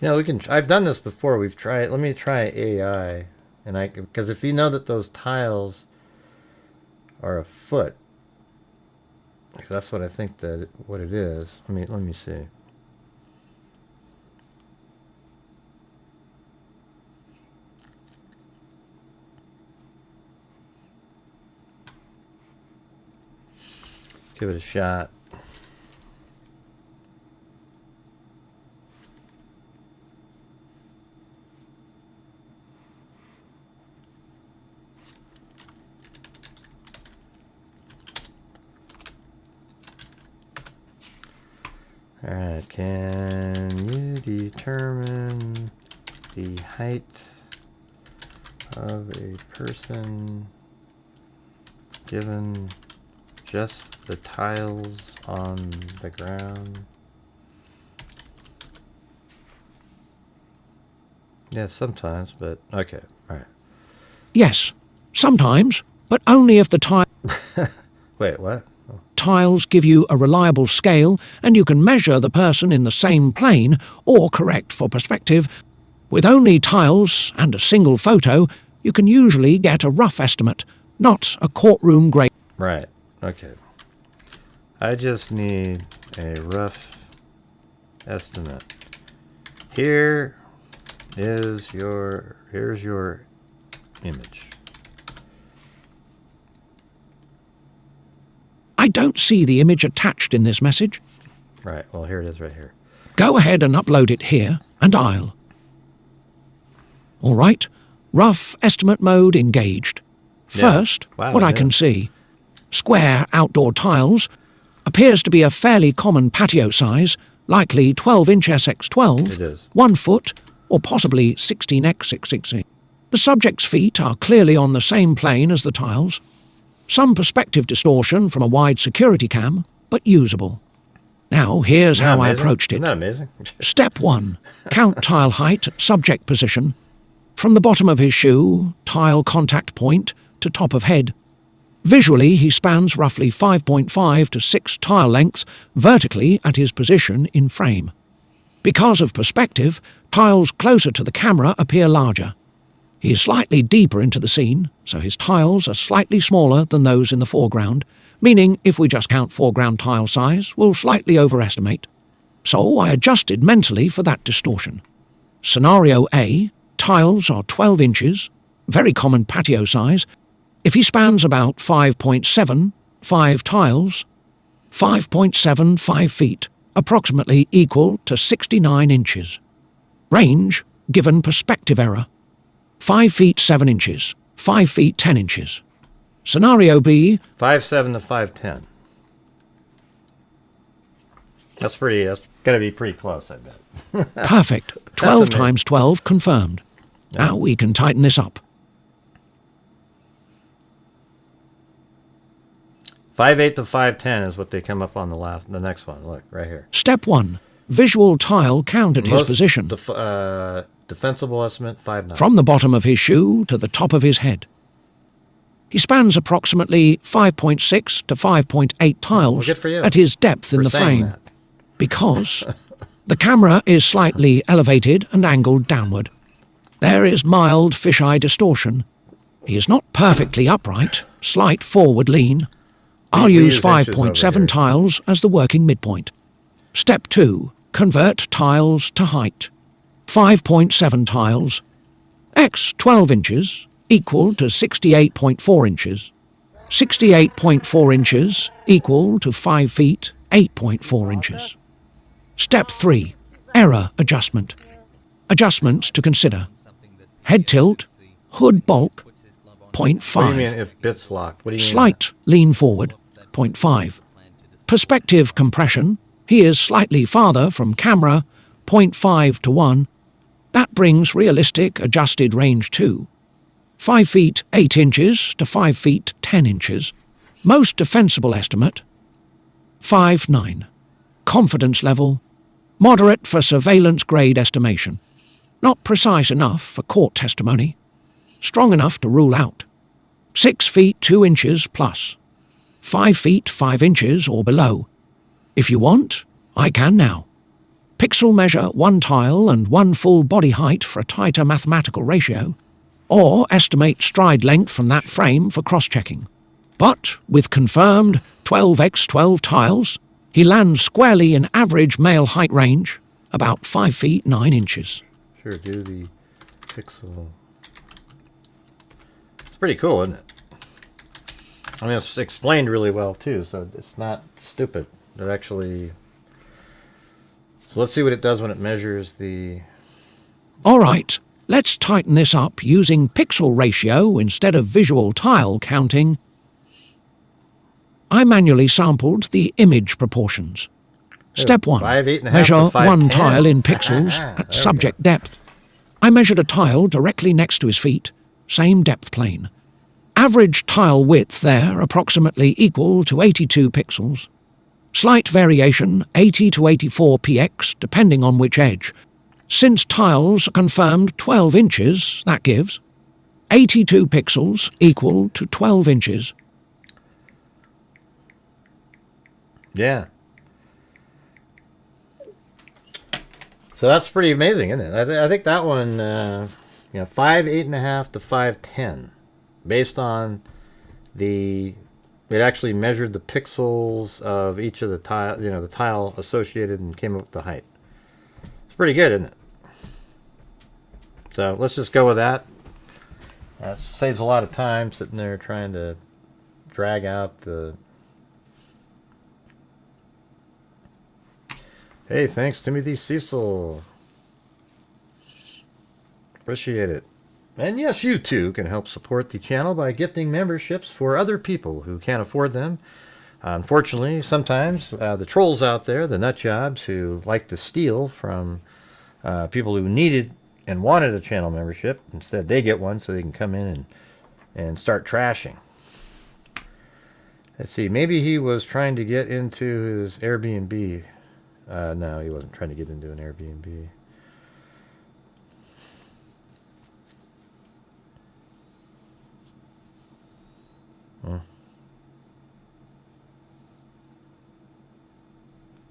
Yeah, we can. I've done this before. We've tried. Let me try AI, and because if you know that those tiles are a foot, that's what I think that what it is. Let me see. Give it a shot. Alright, can you determine the height of a person given just the tiles on the ground? Yeah, sometimes, but okay, alright. Yes, sometimes, but only if the Wait, what? tiles give you a reliable scale and you can measure the person in the same plane or correct for perspective. With only tiles and a single photo, you can usually get a rough estimate, not a courtroom grade. Right, okay. I just need a rough estimate. Here's your image. I don't see the image attached in this message. Right, well, here it is right here. Go ahead and upload it here, and I'll. All right, rough estimate mode engaged. First, Wow, what I yeah. can see. Square outdoor tiles appears to be a fairly common patio size, likely 12-inch SX12, It is. 1 foot, or possibly 16x660. The subject's feet are clearly on the same plane as the tiles. Some perspective distortion from a wide security cam, but usable. Now, here's Isn't that how I amazing? approached it. Isn't that amazing? Step 1. Count tile height at subject position. From the bottom of his shoe, tile contact point, to top of head. Visually, he spans roughly 5.5 to 6 tile lengths vertically at his position in frame. Because of perspective, tiles closer to the camera appear larger. He is slightly deeper into the scene, so his tiles are slightly smaller than those in the foreground, meaning if we just count foreground tile size, we'll slightly overestimate. So I adjusted mentally for that distortion. Scenario A, tiles are 12 inches, very common patio size. If he spans about 5.7, 5 tiles, 5.75 feet, approximately equal to 69 inches. Range, given perspective error. 5 feet 7 inches, 5 feet 10 inches. Scenario B, 5'7" to 5'10". That's gotta be pretty close, I bet. perfect. 12 amazing. times 12 confirmed. Now we can tighten this up. 5'8" to 5'10" is what they come up on the next one. Look, right here. Step 1. Visual tile count at his Most position. defensible estimate, 5'9". From the bottom of his shoe to the top of his head. He spans approximately 5.6 to 5.8 tiles good for you at his depth in for the saying frame. that. Because the camera is slightly elevated and angled downward. There is mild fisheye distortion. He is not perfectly upright, slight forward lean. I'll We use use inches over 5.7 here. tiles as the working midpoint. Step 2. Convert tiles to height. 5.7 tiles. X 12 inches equal to 68.4 inches. 68.4 inches equal to 5 feet 8.4 inches. Step 3. Error adjustment. Adjustments to consider. Head tilt, hood bulk, 0.5. What do you mean if bit's locked? What do you mean? Slight lean forward, 0.5. Perspective compression, he is slightly farther from camera, 0.5 to 1. That brings realistic adjusted range to 5 feet 8 inches to 5 feet 10 inches. Most defensible estimate, 5'9". Confidence level, moderate for surveillance grade estimation. Not precise enough for court testimony. Strong enough to rule out. 6 feet 2 inches plus. 5 feet 5 inches or below. If you want, I can now. Pixel measure 1 tile and 1 full body height for a tighter mathematical ratio, or estimate stride length from that frame for cross-checking. But with confirmed 12x12 tiles, he lands squarely in average male height range, about 5 feet 9 inches. Sure, do the pixel. It's pretty cool, isn't it? I mean, it's explained really well, too, so it's not stupid. It actually... So let's see what it does when it measures the... All right, let's tighten this up using pixel ratio instead of visual tile counting. I manually sampled the image proportions. Step 1. 5, 8.5 Measure to 5, 1 10. tile in pixels at subject depth. I measured a tile directly next to his feet, same depth plane. Average tile width there approximately equal to 82 pixels. Slight variation, 80 to 84 px, depending on which edge. Since tiles are confirmed 12 inches, that gives 82 pixels equal to 12 inches. Yeah. So that's pretty amazing, isn't it? I think that one, 5, 8.5 to 5.10, based on the... It actually measured the pixels of each of the tile, the tile associated, and came up with the height. It's pretty good, isn't it? So let's just go with that. Saves a lot of time sitting there trying to drag out the... Hey, thanks, Timothy Cecil. Appreciate it. And yes, you too can help support the channel by gifting memberships for other people who can't afford them. Unfortunately, sometimes the trolls out there, the nut jobs who like to steal from people who needed and wanted a channel membership, instead they get one so they can come in and start trashing. Let's see, maybe he was trying to get into his Airbnb. No, he wasn't trying to get into an Airbnb.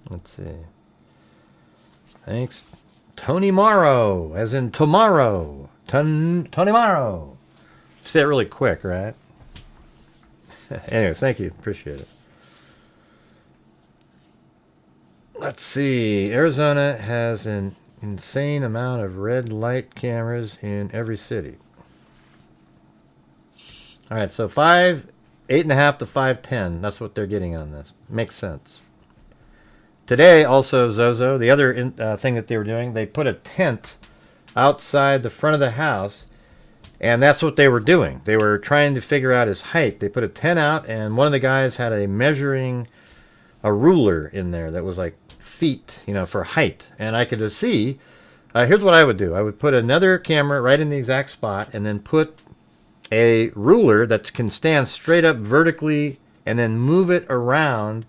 Let's see. Thanks, Tony Morrow, as in tomorrow. Tony Morrow. Say it really quick, right? Anyways, thank you. Appreciate it. Let's see. Arizona has an insane amount of red light cameras in every city. All right, so 5, 8.5 to 5.10. That's what they're getting on this. Makes sense. Today, also, Zozo, the other thing that they were doing, they put a tent outside the front of the house, and that's what they were doing. They were trying to figure out his height. They put a tent out, and one of the guys had a ruler in there that was like feet, for height. And I could see, here's what I would do. I would put another camera right in the exact spot, and then put a ruler that can stand straight up vertically, and then move it around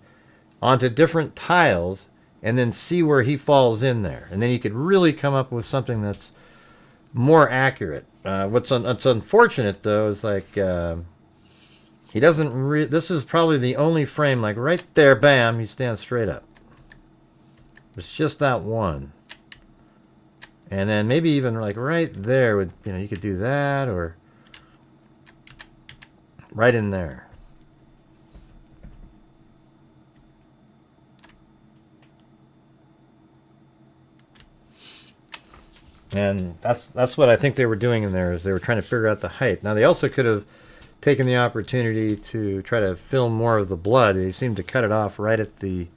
onto different tiles, and then see where he falls in there. And then you could really come up with something that's more accurate. What's unfortunate, though, is like he doesn't... This is probably the only frame, like right there, bam, he stands straight up. It's just that one. And then maybe even like right there, would you could do that, or right in there. And that's what I think they were doing in there, is they were trying to figure out the height. Now, they also could have taken the opportunity to try to film more of the blood. They seemed to cut it off right at the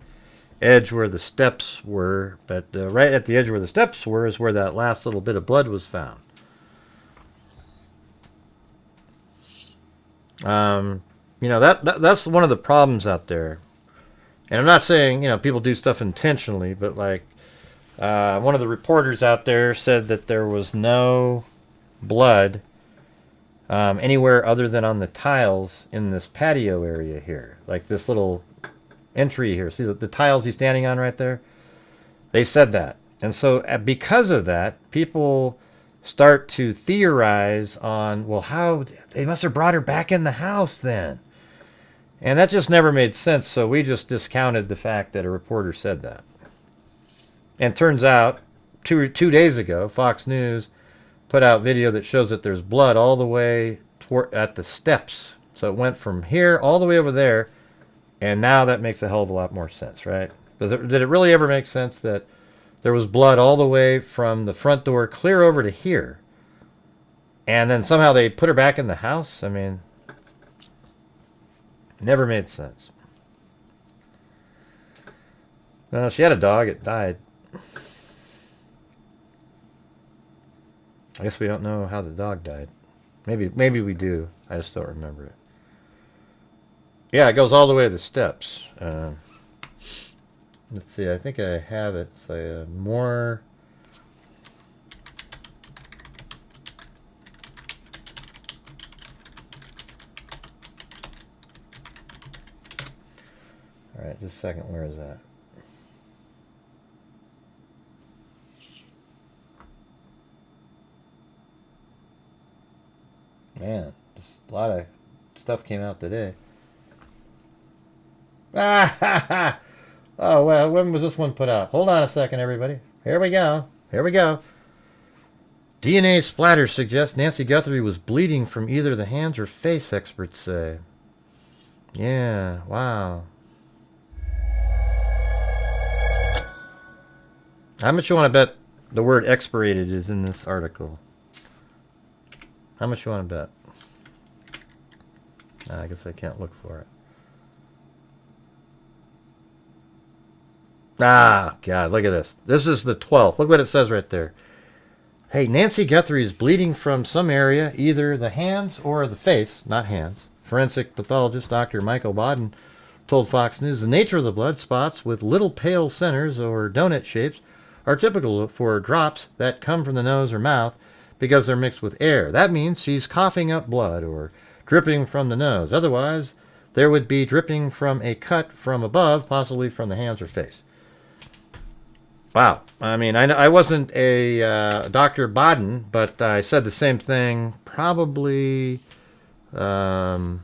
edge where the steps were, but right at the edge where the steps were is where that last little bit of blood was found. That's one of the problems out there. And I'm not saying, people do stuff intentionally, but like, one of the reporters out there said that there was no blood anywhere other than on the tiles in this patio area here. Like this little entry here. See the tiles he's standing on right there? They said that. And so because of that, people start to theorize on, well, how they must have brought her back in the house then. And that just never made sense, so we just discounted the fact that a reporter said that. And turns out, two days ago, Fox News put out video that shows that there's blood all the way at the steps. So it went from here all the way over there, and now that makes a hell of a lot more sense, right? Did it really ever make sense that there was blood all the way from the front door clear over to here, and then somehow they put her back in the house? I mean, never made sense. No, she had a dog. It died. I guess we don't know how the dog died. Maybe we do. I just don't remember it. Yeah, it goes all the way to the steps. Let's see. I think I have it. So more. All right, just a second. Where is that? Man, just a lot of stuff came out today. Ah, oh, well, when was this one put out? Hold on a second, everybody. Here we go. Here we go. DNA splatter suggests Nancy Guthrie was bleeding from either the hands or face, experts say. Yeah, wow. How much you want to bet the word expirated is in this article? How much you want to bet? I guess I can't look for it. Ah, God, look at this. This is the 12th. Look what it says right there. Hey, Nancy Guthrie is bleeding from some area, either the hands or the face, not hands. Forensic pathologist Dr. Michael Bodden told Fox News the nature of the blood spots with little pale centers or donut shapes are typical for drops that come from the nose or mouth because they're mixed with air. That means she's coughing up blood or dripping from the nose. Otherwise, there would be dripping from a cut from above, possibly from the hands or face. Wow. I mean, I wasn't a Dr. Bodden, but I said the same thing probably 8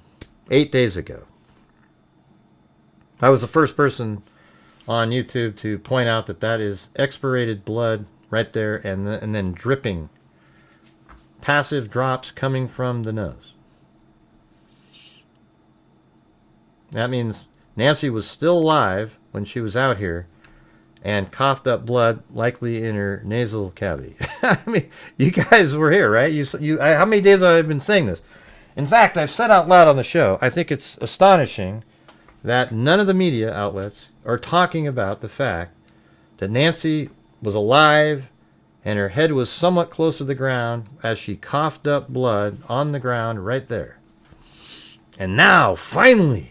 days ago. I was the first person on YouTube to point out that that is expirated blood right there, and then dripping. Passive drops coming from the nose. That means Nancy was still alive when she was out here and coughed up blood, likely in her nasal cavity. I mean, you guys were here, right? How many days have I been saying this? In fact, I've said out loud on the show, I think it's astonishing that none of the media outlets are talking about the fact that Nancy was alive and her head was somewhat close to the ground as she coughed up blood on the ground right there. And now, finally,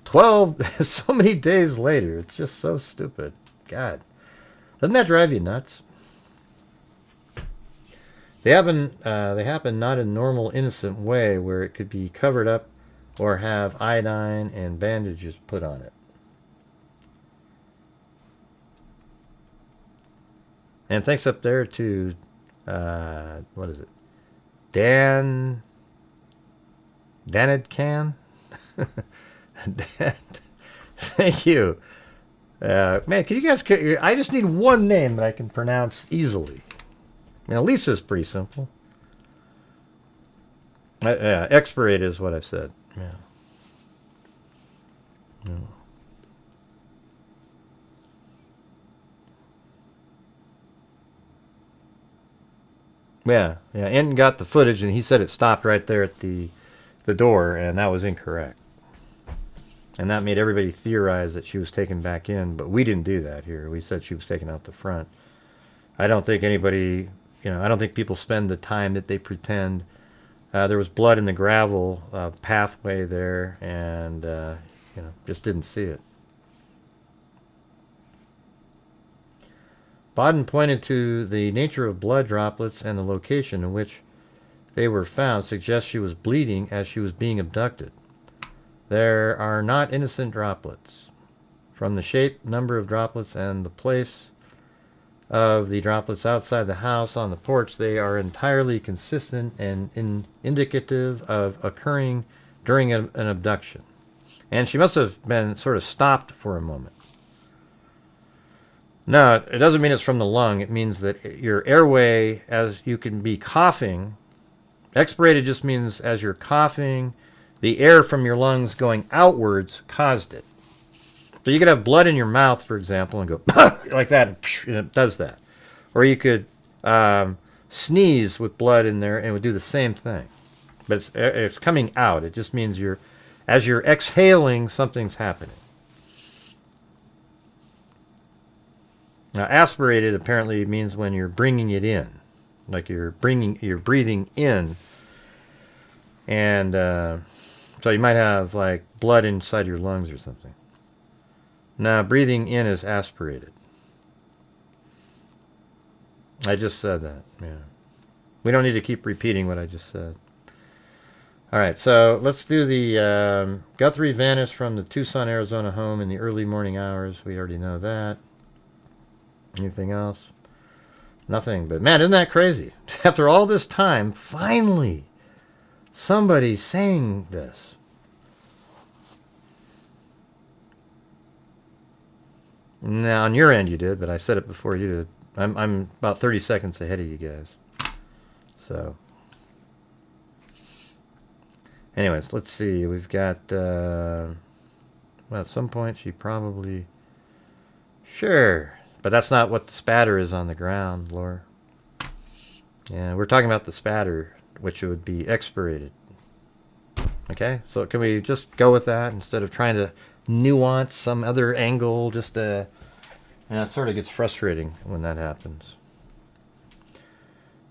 12, so many days later, it's just so stupid. God. Doesn't that drive you nuts? They happen not in normal, innocent way where it could be covered up or have iodine and bandages put on it. And thanks up there to, what is it? Danidcan? Thank you. Man, can you guys, I just need one name that I can pronounce easily. Now, Lisa's pretty simple. Yeah, expirate is what I've said. Yeah. No. Yeah. Enton got the footage, and he said it stopped right there at the door, and that was incorrect. And that made everybody theorize that she was taken back in, but we didn't do that here. We said she was taken out the front. I don't think anybody, I don't think people spend the time that they pretend. There was blood in the gravel pathway there, and, just didn't see it. Bodden pointed to the nature of blood droplets and the location in which they were found suggests she was bleeding as she was being abducted. There are not innocent droplets. From the shape, number of droplets, and the place of the droplets outside the house on the porch, they are entirely consistent and indicative of occurring during an abduction. And she must have been sort of stopped for a moment. No, it doesn't mean it's from the lung. It means that your airway, as you can be coughing, expirated just means as you're coughing, the air from your lungs going outwards caused it. So you could have blood in your mouth, for example, and go like that, and it does that. Or you could sneeze with blood in there, and it would do the same thing. But it's coming out. It just means as you're exhaling, something's happening. Now, aspirated apparently means when you're bringing it in, like you're breathing in, and so you might have like blood inside your lungs or something. Now, breathing in is aspirated. I just said that. Yeah, we don't need to keep repeating what I just said. All right, so let's do the Guthrie vanished from the Tucson, Arizona home in the early morning hours. We already know that. Anything else? Nothing, but man, isn't that crazy? After all this time, finally, somebody's saying this. Now, on your end you did, but I said it before you did. I'm about 30 seconds ahead of you guys. So, anyways, let's see. We've got, well, at some point she probably, sure. But that's not what the spatter is on the ground, Laura. Yeah, we're talking about the spatter, which would be expirated. Okay, so can we just go with that instead of trying to nuance some other angle? Just and it sort of gets frustrating when that happens.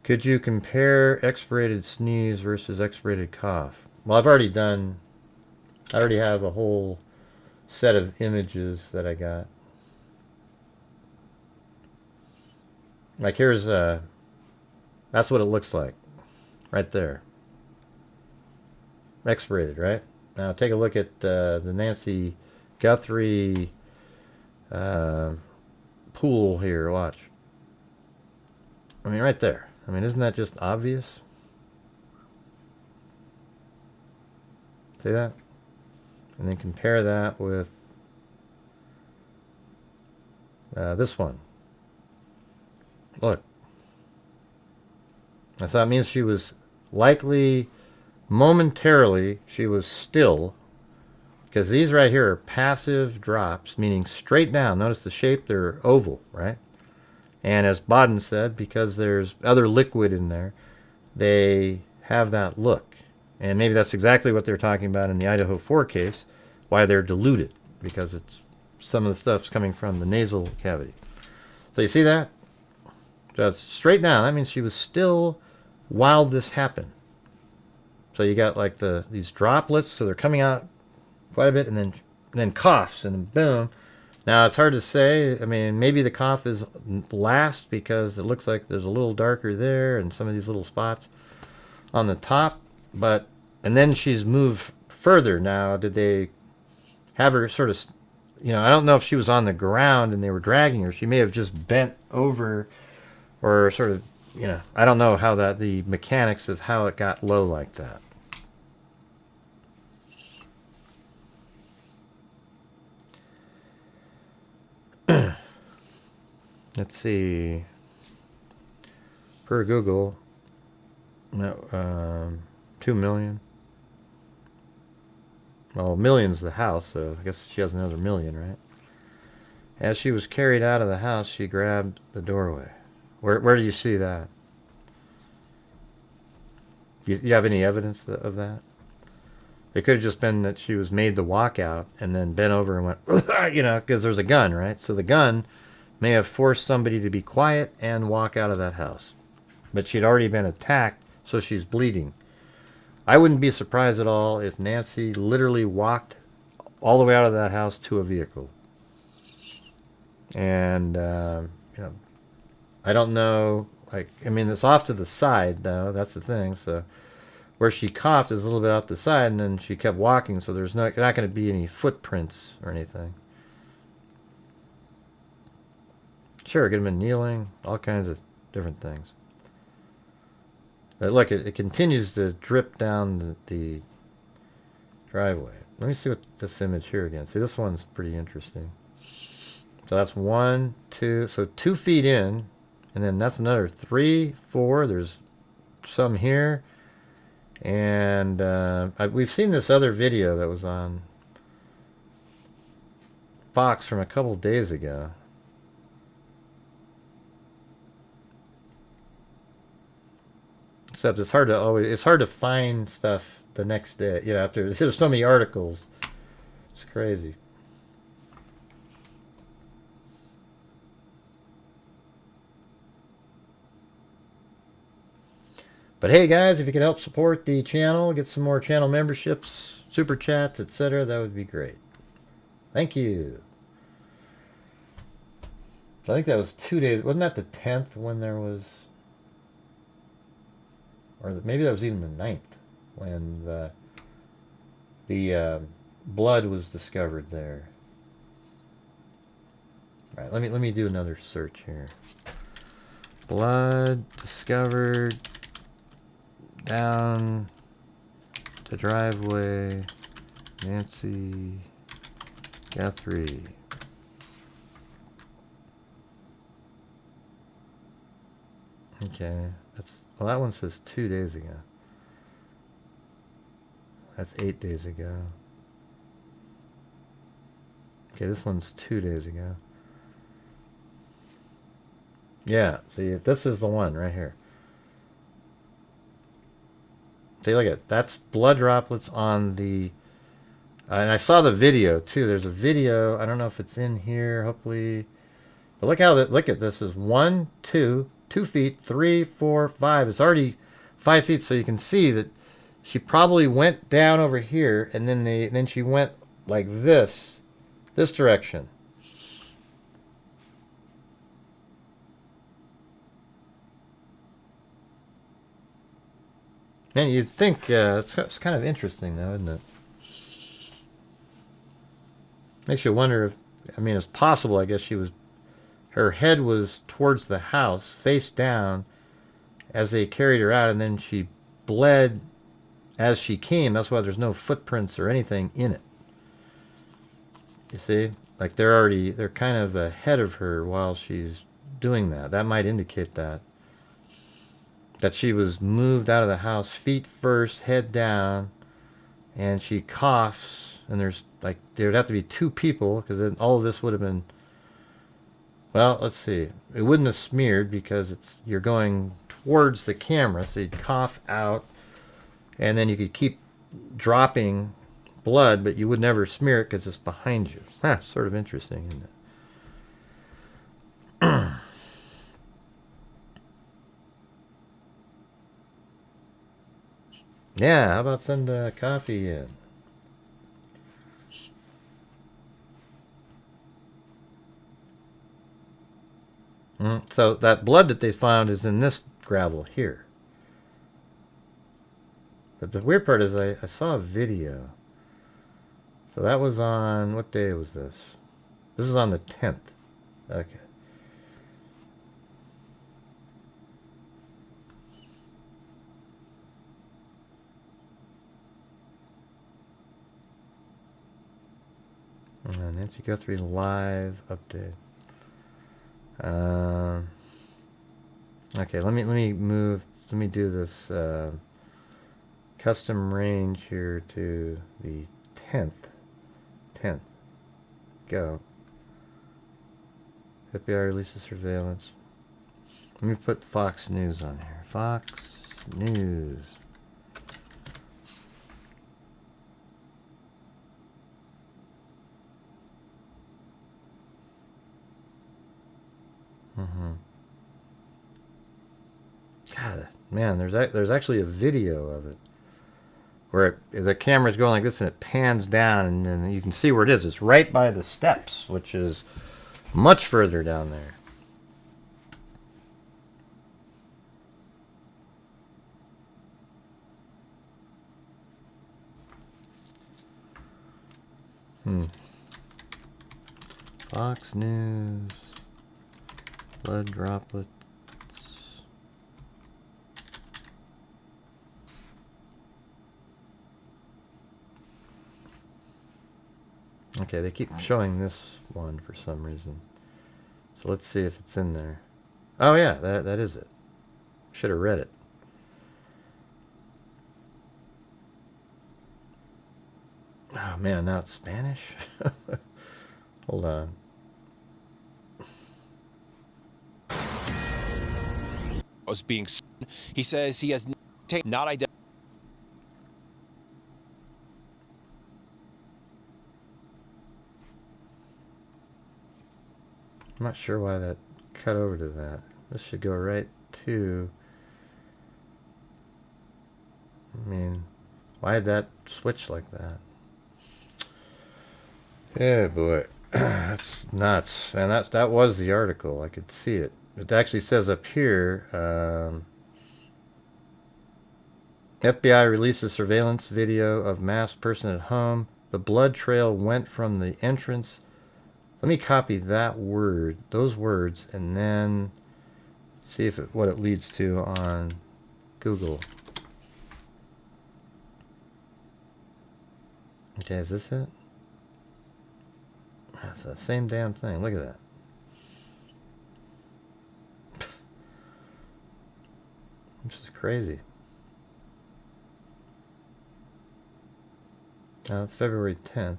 Could you compare expirated sneeze versus expirated cough? Well, I already have a whole set of images that I got. Like here's that's what it looks like right there. Expirated, right? Now take a look at the Nancy Guthrie pool here. Watch. I mean, right there. I mean, isn't that just obvious? See that? And then compare that with this one. Look. So that means she was likely, momentarily, she was still, because these right here are passive drops, meaning straight down. Notice the shape, they're oval, right? And as Baden said, because there's other liquid in there, they have that look. And maybe that's exactly what they're talking about in the Idaho 4 case, why they're diluted, because it's some of the stuff's coming from the nasal cavity. So you see that? So it's straight down. That means she was still while this happened. So you got like these droplets, so they're coming out quite a bit, and then coughs, and then boom. Now it's hard to say. I mean, maybe the cough is last because it looks like there's a little darker there, and some of these little spots on the top. And then she's moved further. Now, did they have her sort of, I don't know if she was on the ground and they were dragging her. She may have just bent over, or sort of, I don't know how the mechanics of how it got low like that. Let's see. Per Google, no, 2 million. Well, million's the house, so I guess she has another million, right? As she was carried out of the house, she grabbed the doorway. Where do you see that? You have any evidence of that? It could have just been that she was made the walkout and then bent over and went, because there's a gun, right? So the gun may have forced somebody to be quiet and walk out of that house. But she'd already been attacked, so she's bleeding. I wouldn't be surprised at all if Nancy literally walked all the way out of that house to a vehicle. And, I don't know, it's off to the side, though. That's the thing. So where she coughed is a little bit out the side, and then she kept walking, so there's not going to be any footprints or anything. Sure, it could have been kneeling, all kinds of different things. But look, it continues to drip down the driveway. Let me see what this image here again. See, this one's pretty interesting. So that's 1, 2, so 2 feet in, and then that's another 3, 4. There's some here. And we've seen this other video that was on Fox from a couple days ago. Except it's hard to find stuff the next day. You know, after there's so many articles. It's crazy. But hey guys, if you could help support the channel, get some more channel memberships, super chats, etc., that would be great. Thank you. So I think that was 2 days. Wasn't that the 10th when there was, or maybe that was even the 9th when the blood was discovered there. All right, let me do another search here. Blood discovered down the driveway, Nancy Guthrie. Okay, well, that one says 2 days ago. That's 8 days ago. Okay, this one's 2 days ago. Yeah, see, this is the one right here. See, look at that's blood droplets on the. And I saw the video too. There's a video. I don't know if it's in here. Hopefully, but look how look at this is 1, 2, 2 feet, 3, 4, 5. It's already 5 feet, so you can see that she probably went down over here, and then she went like this direction. Man, you'd think it's kind of interesting, though, isn't it? Makes you wonder if, I mean, it's possible. I guess her head was towards the house, face down, as they carried her out, and then she bled as she came. That's why there's no footprints or anything in it. You see, like they're kind of ahead of her while she's doing that. That might indicate that she was moved out of the house, feet first, head down, and she coughs, and there'd have to be 2 people, because then all of this would have been, well, let's see, it wouldn't have smeared because you're going towards the camera, so you'd cough out, and then you could keep dropping blood, but you would never smear it because it's behind you. Sort of interesting, isn't it? Yeah, how about send coffee in? So that blood that they found is in this gravel here. But the weird part is I saw a video. So that was on, what day was this? This is on the 10th. Okay. Nancy Guthrie live update. Okay, let me do this custom range here to the 10th. Go. FBI releases surveillance. Let me put Fox News on here. Fox News. God, man, there's actually a video of it where the camera's going like this and it pans down, and then you can see where it is. It's right by the steps, which is much further down there. Fox News. Blood droplets. Okay, they keep showing this one for some reason. So let's see if it's in there. Oh yeah, that is it. Should have read it. Oh man, now it's Spanish? Hold on. Was being, he says he has not identified. I'm not sure why that cut over to that. This should go right to... I mean, why did that switch like that? Yeah, boy. That's nuts. And that was the article. I could see it. It actually says up here, FBI releases surveillance video of masked person at home. The blood trail went from the entrance. Let me copy that word, those words, and then see if what it leads to on Google. Okay, is this it? That's the same damn thing. Look at that. This is crazy. Now it's February 10th.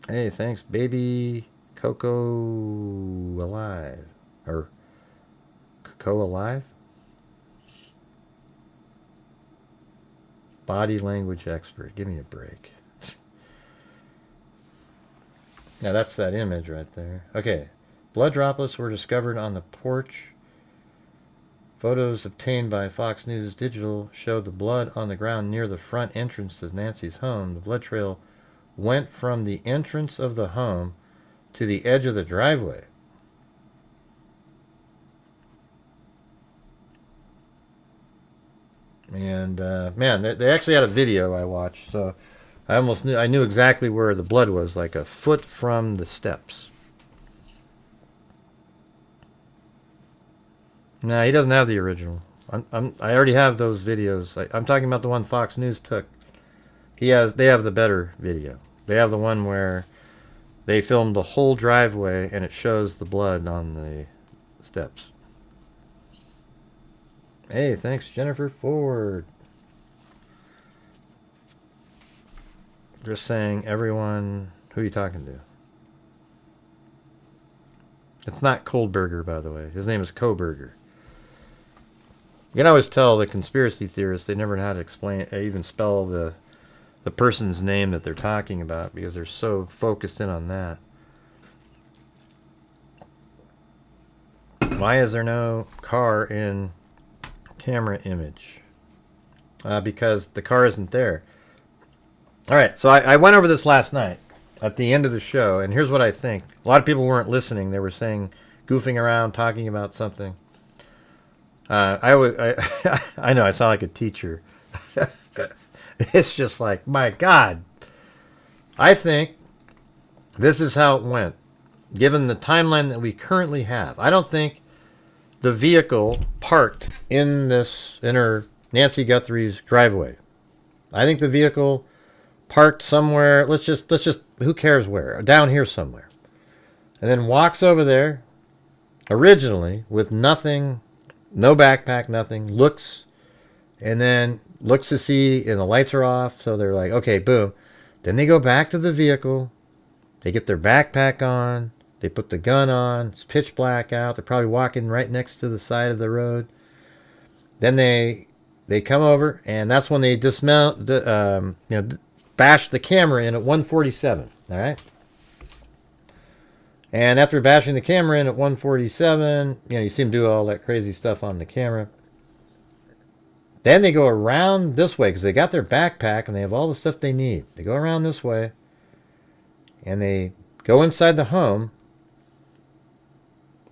Hey, thanks, baby. Coco Alive. Or Coco Alive? Body language expert. Give me a break. Now that's that image right there. Okay. Blood droplets were discovered on the porch. Photos obtained by Fox News Digital show the blood on the ground near the front entrance to Nancy's home. The blood trail went from the entrance of the home to the edge of the driveway. And man, they actually had a video I watched, so I knew exactly where the blood was, like a foot from the steps. Nah, he doesn't have the original. I already have those videos. I'm talking about the one Fox News took. They have the better video. They have the one where they filmed the whole driveway and it shows the blood on the steps. Hey, thanks, Jennifer Ford. Just saying, everyone, who are you talking to? It's not Kohlberger, by the way. His name is Koberger. You can always tell the conspiracy theorists, they never know how to explain, even spell the person's name that they're talking about because they're so focused in on that. Why is there no car in camera image? Because the car isn't there. Alright, so I went over this last night at the end of the show, and here's what I think. A lot of people weren't listening. They were saying, goofing around, talking about something. I know, I sound like a teacher. It's just like, my God. I think this is how it went, given the timeline that we currently have. I don't think the vehicle parked in her Nancy Guthrie's driveway. I think the vehicle parked somewhere, let's just who cares where, down here somewhere. And then walks over there, originally, with nothing, no backpack, nothing, looks, and then looks to see, and the lights are off, so they're like, okay, boom. Then they go back to the vehicle, they get their backpack on, they put the gun on, it's pitch black out, they're probably walking right next to the side of the road. Then they come over, and that's when they dismount, bash the camera in at 147, all right? And after bashing the camera in at 147, you see them do all that crazy stuff on the camera. Then they go around this way because they got their backpack and they have all the stuff they need. They go around this way and they go inside the home.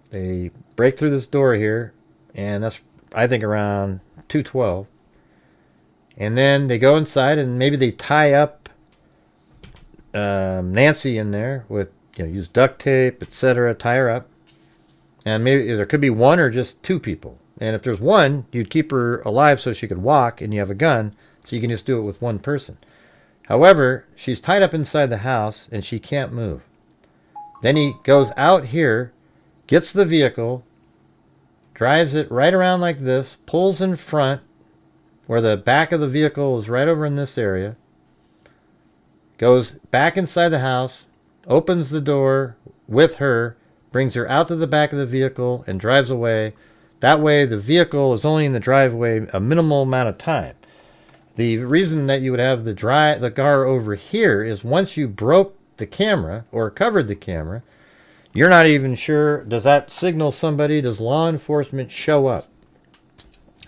They break through this door here, and that's, I think, around 212. And then they go inside and maybe they tie up Nancy in there with, use duct tape, etc., tie her up. And maybe there could be one or just two people. And if there's one, you'd keep her alive so she could walk, and you have a gun, so you can just do it with one person. However, she's tied up inside the house, and she can't move. Then he goes out here, gets the vehicle, drives it right around like this, pulls in front, where the back of the vehicle is right over in this area, goes back inside the house, opens the door with her, brings her out to the back of the vehicle, and drives away. That way, the vehicle is only in the driveway a minimal amount of time. The reason that you would have the car over here is once you broke the camera or covered the camera, you're not even sure, does that signal somebody? Does law enforcement show up?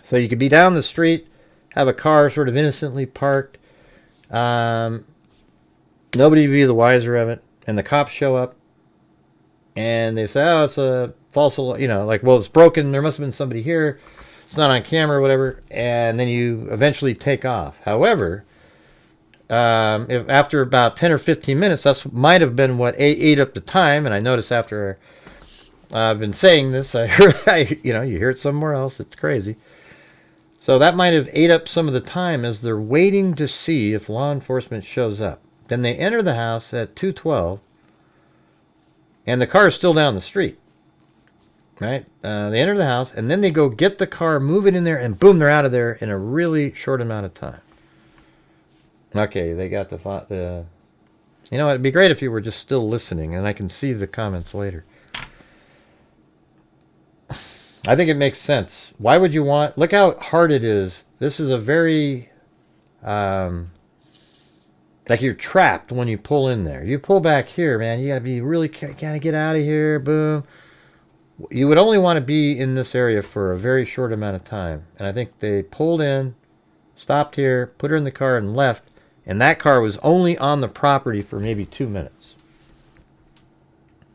So you could be down the street, have a car sort of innocently parked. Nobody would be the wiser of it. And the cops show up. And they say, oh, it's a false alarm. Well, it's broken. There must have been somebody here. It's not on camera or whatever. And then you eventually take off. However, if after about 10 or 15 minutes, that might have been what ate up the time. And I noticed after I've been saying this, I heard, you hear it somewhere else. It's crazy. So that might have ate up some of the time as they're waiting to see if law enforcement shows up. Then they enter the house at 2:12, and the car is still down the street. Right? They enter the house, and then they go get the car, move it in there, and boom, they're out of there in a really short amount of time. Okay, they got the... it'd be great if you were just still listening, and I can see the comments later. I think it makes sense. Why would you want... Look how hard it is. This is a very... like you're trapped when you pull in there. If you pull back here, man, you got to be really... Gotta get out of here. Boom. You would only want to be in this area for a very short amount of time. And I think they pulled in, stopped here, put her in the car, and left. And that car was only on the property for maybe 2 minutes.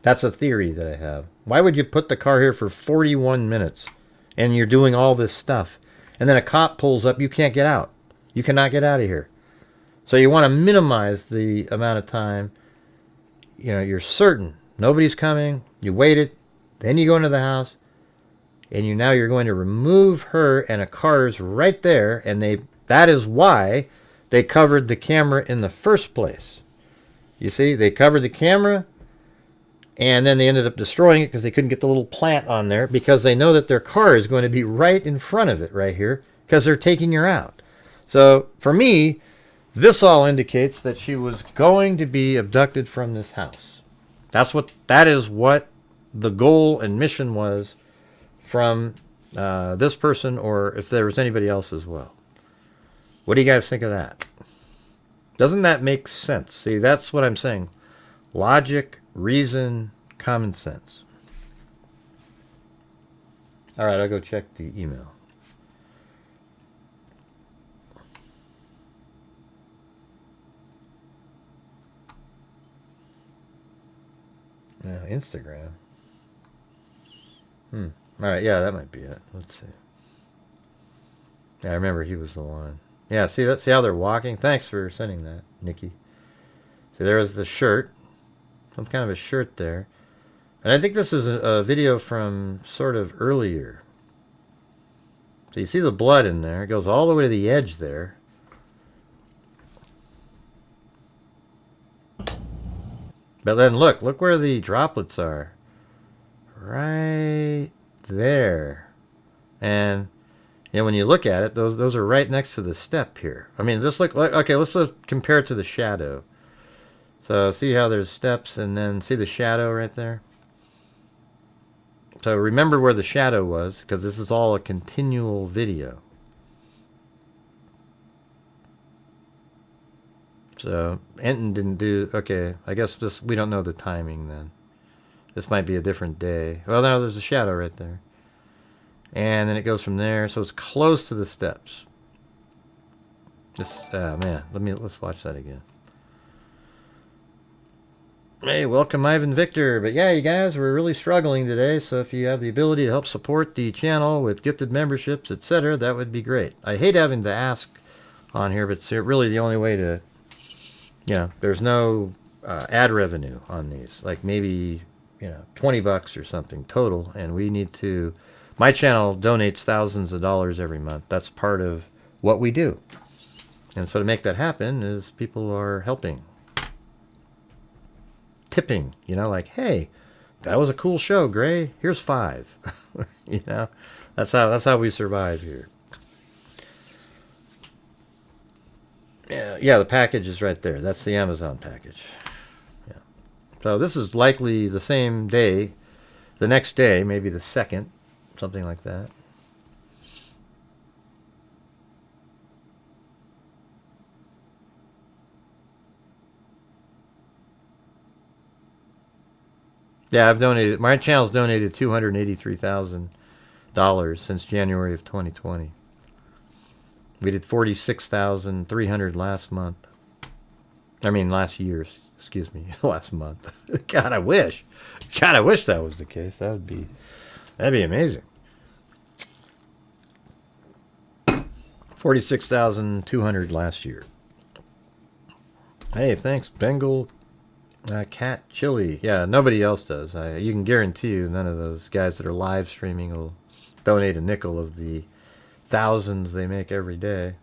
That's a theory that I have. Why would you put the car here for 41 minutes and you're doing all this stuff? And then a cop pulls up, you can't get out. You cannot get out of here. So you want to minimize the amount of time. You're certain nobody's coming. You waited. Then you go into the house. And you're going to remove her, and a car's right there. And that is why they covered the camera in the first place. You see, they covered the camera. And then they ended up destroying it because they couldn't get the little plant on there because they know that their car is going to be right in front of it right here because they're taking her out. So for me, this all indicates that she was going to be abducted from this house. That is what the goal and mission was from this person, or if there was anybody else as well. What do you guys think of that? Doesn't that make sense? See, that's what I'm saying. Logic, reason, common sense. All right, I'll go check the email. Now, Instagram. All right, yeah, that might be it. Let's see. Yeah, I remember he was the one. Yeah, see how they're walking? Thanks for sending that, Nikki. See, there was the shirt. Some kind of a shirt there. And I think this is a video from sort of earlier. So you see the blood in there. It goes all the way to the edge there. But then look where the droplets are. Right there. And when you look at it, those are right next to the step here. I mean, just look, okay, let's compare it to the shadow. So see how there's steps, and then see the shadow right there? So remember where the shadow was, because this is all a continual video. So Enton didn't do... Okay, I guess we don't know the timing then. This might be a different day. Well, no, there's a shadow right there. And then it goes from there, so it's close to the steps. Man, let's watch that again. Hey, welcome Ivan Victor. But yeah, you guys, we're really struggling today, so if you have the ability to help support the channel with gifted memberships, etc., that would be great. I hate having to ask on here, but it's really the only way to, there's no ad revenue on these. Like maybe, $20 or something total, and we need to, my channel donates thousands of dollars every month. That's part of what we do. And so to make that happen is people are helping. Tipping, like, hey, that was a cool show, Gray. Here's $5. That's how we survive here. Yeah, the package is right there. That's the Amazon package. Yeah. So this is likely the same day, the next day, maybe the 2nd, something like that. Yeah, I've donated. My channel's donated $283,000 since January of 2020. We did 46,300 last month. I mean, last year. Excuse me, last month. God, I wish. God, I wish that was the case. That'd be amazing. 46,200 last year. Hey, thanks, Bengal. Cat Chili. Yeah, nobody else does. You can guarantee you none of those guys that are live streaming will donate a nickel of the thousands they make every day.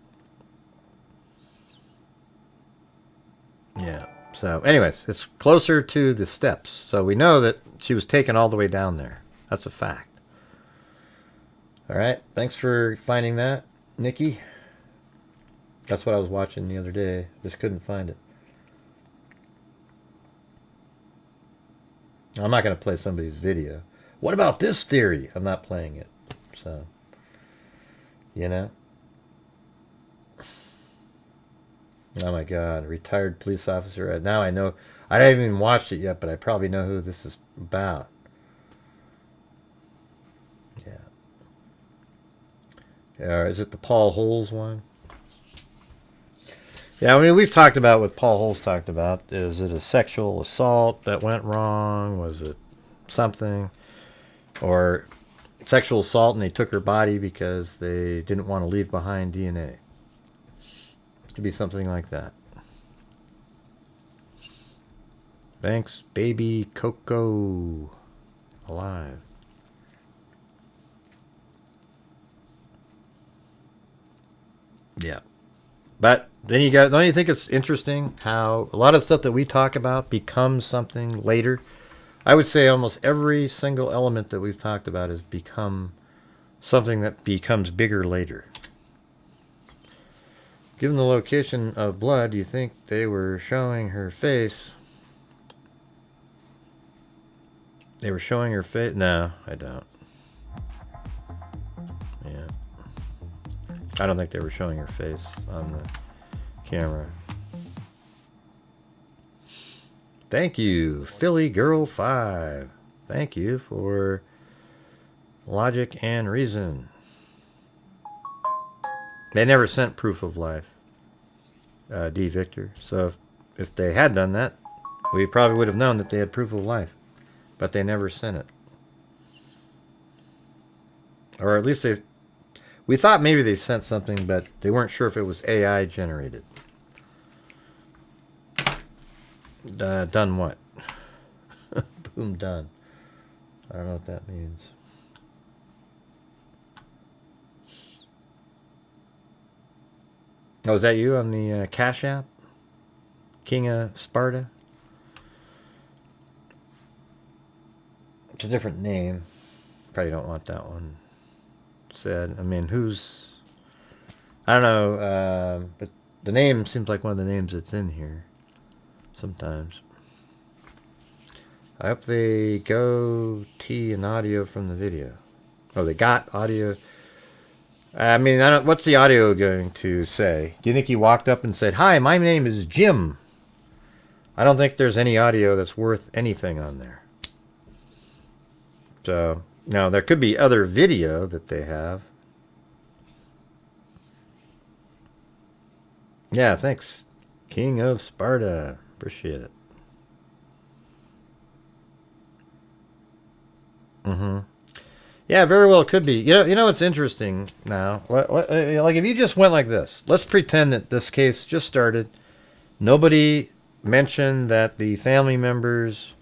Yeah. So anyways, it's closer to the steps. So we know that she was taken all the way down there. That's a fact. All right. Thanks for finding that, Nikki. That's what I was watching the other day. Just couldn't find it. I'm not going to play somebody's video. What about this theory? I'm not playing it. So, Oh my God, retired police officer. Now I know. I haven't even watched it yet, but I probably know who this is about. Yeah. Is it the Paul Holes one? Yeah, I mean, we've talked about what Paul Holes talked about. Is it a sexual assault that went wrong? Was it something? Or sexual assault and they took her body because they didn't want to leave behind DNA? It could be something like that. Thanks, baby Coco. Alive. Yeah. But then don't you think it's interesting how a lot of stuff that we talk about becomes something later? I would say almost every single element that we've talked about has become something that becomes bigger later. Given the location of blood, do you think they were showing her face? They were showing her face? No, I don't. Yeah. I don't think they were showing her face on the camera. Thank you, Philly Girl 5. Thank you for logic and reason. They never sent proof of life, D. Victor. So if they had done that, we probably would have known that they had proof of life. But they never sent it. Or at least we thought maybe they sent something, but they weren't sure if it was AI generated. Done what? Boom, done. I don't know what that means. Oh, is that you on the Cash App? King of Sparta? It's a different name. Probably don't want that one said. I mean, I don't know, but the name seems like one of the names that's in here sometimes. I hope they go T and audio from the video. Oh, they got audio. I mean, what's the audio going to say? Do you think he walked up and said, "Hi, my name is Jim"? I don't think there's any audio that's worth anything on there. So, now there could be other video that they have. Yeah, thanks. King of Sparta. Appreciate it. Yeah, very well could be. You know what's interesting now? Like if you just went like this, let's pretend that this case just started. Nobody mentioned that the family members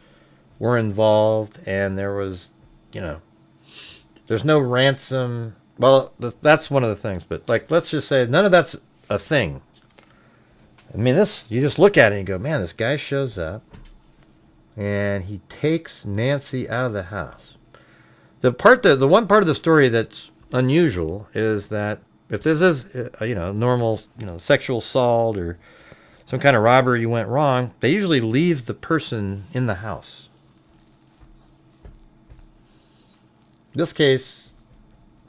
were involved, and there was, there's no ransom. Well, that's one of the things. But like, let's just say none of that's a thing. I mean, you just look at it and go, man, this guy shows up, and he takes Nancy out of the house. The one part of the story that's unusual is that if this is, normal, sexual assault or some kind of robbery went wrong, they usually leave the person in the house. This case,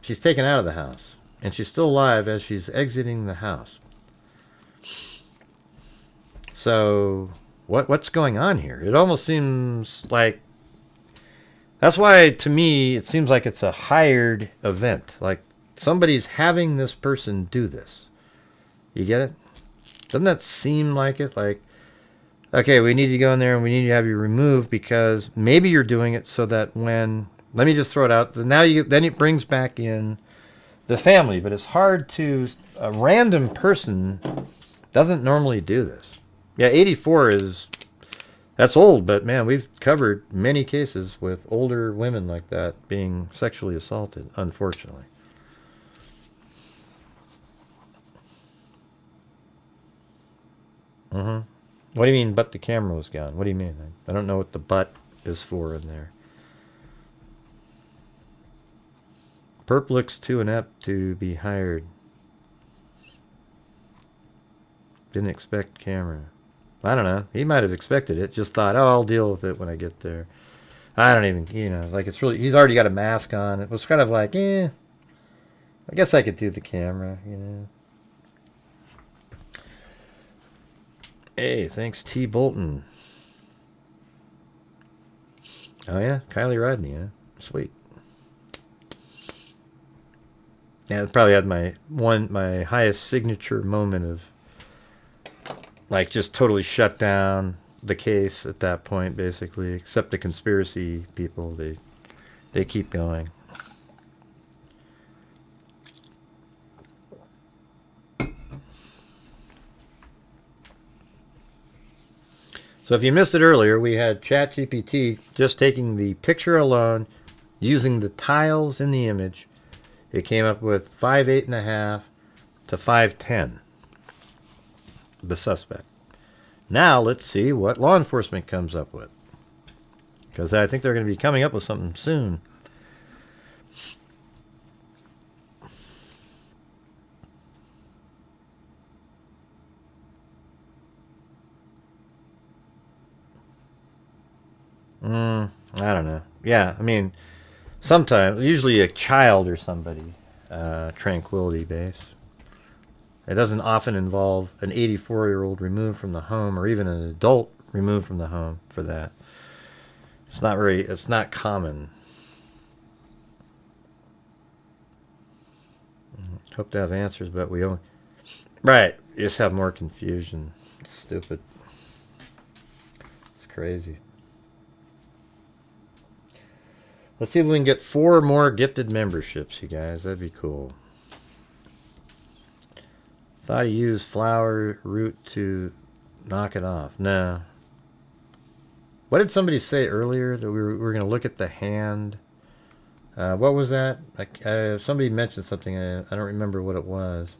she's taken out of the house, and she's still alive as she's exiting the house. So, what's going on here? It almost seems like... That's why, to me, it seems like it's a hired event. Like, somebody's having this person do this. You get it? Doesn't that seem like it? Like, okay, we need to go in there and we need to have you removed because maybe you're doing it so that when... Let me just throw it out. Then it brings back in the family. But it's hard to... A random person doesn't normally do this. Yeah, 84 is... That's old, but man, we've covered many cases with older women like that being sexually assaulted, unfortunately. What do you mean, but the camera was gone? What do you mean? I don't know what the but is for in there. Perp looks too inept to be hired. Didn't expect camera. I don't know. He might have expected it. Just thought, oh, I'll deal with it when I get there. I don't even, like it's really, he's already got a mask on. It was kind of like, I guess I could do the camera, Hey, thanks T. Bolton. Oh yeah, Kylie Rodney, yeah. Sweet. Yeah, it probably had my highest signature moment of like just totally shut down the case at that point, basically. Except the conspiracy people, they keep going. So if you missed it earlier, we had ChatGPT just taking the picture alone, using the tiles in the image. It came up with 5'8.5" to 5'10". The suspect. Now let's see what law enforcement comes up with, because I think they're going to be coming up with something soon. I don't know. Yeah, I mean, sometimes, usually a child or somebody, tranquility base. It doesn't often involve an 84-year-old removed from the home, or even an adult removed from the home for that. It's not common. Hope to have answers, but we only... Right, you just have more confusion. It's stupid. It's crazy. Let's see if we can get 4 more gifted memberships, you guys. That'd be cool. Thought he used flower root to knock it off. No. What did somebody say earlier? That we were going to look at the hand. What was that? Somebody mentioned something. I don't remember what it was.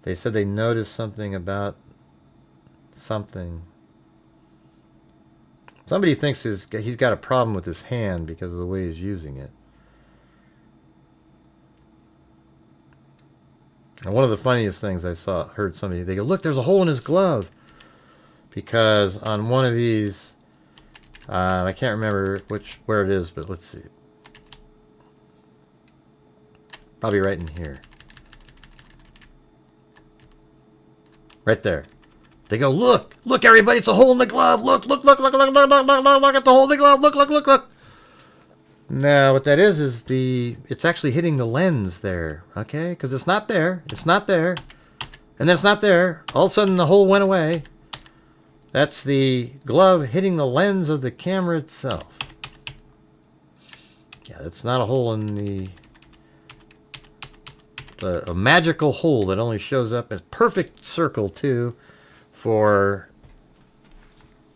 They said they noticed something about something. Somebody thinks he's got a problem with his hand because of the way he's using it. And one of the funniest things I heard somebody, they go, look, there's a hole in his glove. Because on one of these, I can't remember where it is, but let's see. Probably right in here. Right there. They go, look, everybody, it's a hole in the glove. Look at the hole in the glove. Look. No, what that is it's actually hitting the lens there, okay? Because it's not there. And then it's not there. All of a sudden, the hole went away. That's the glove hitting the lens of the camera itself. Yeah, it's not a hole in the... a magical hole that only shows up as perfect circle, too, for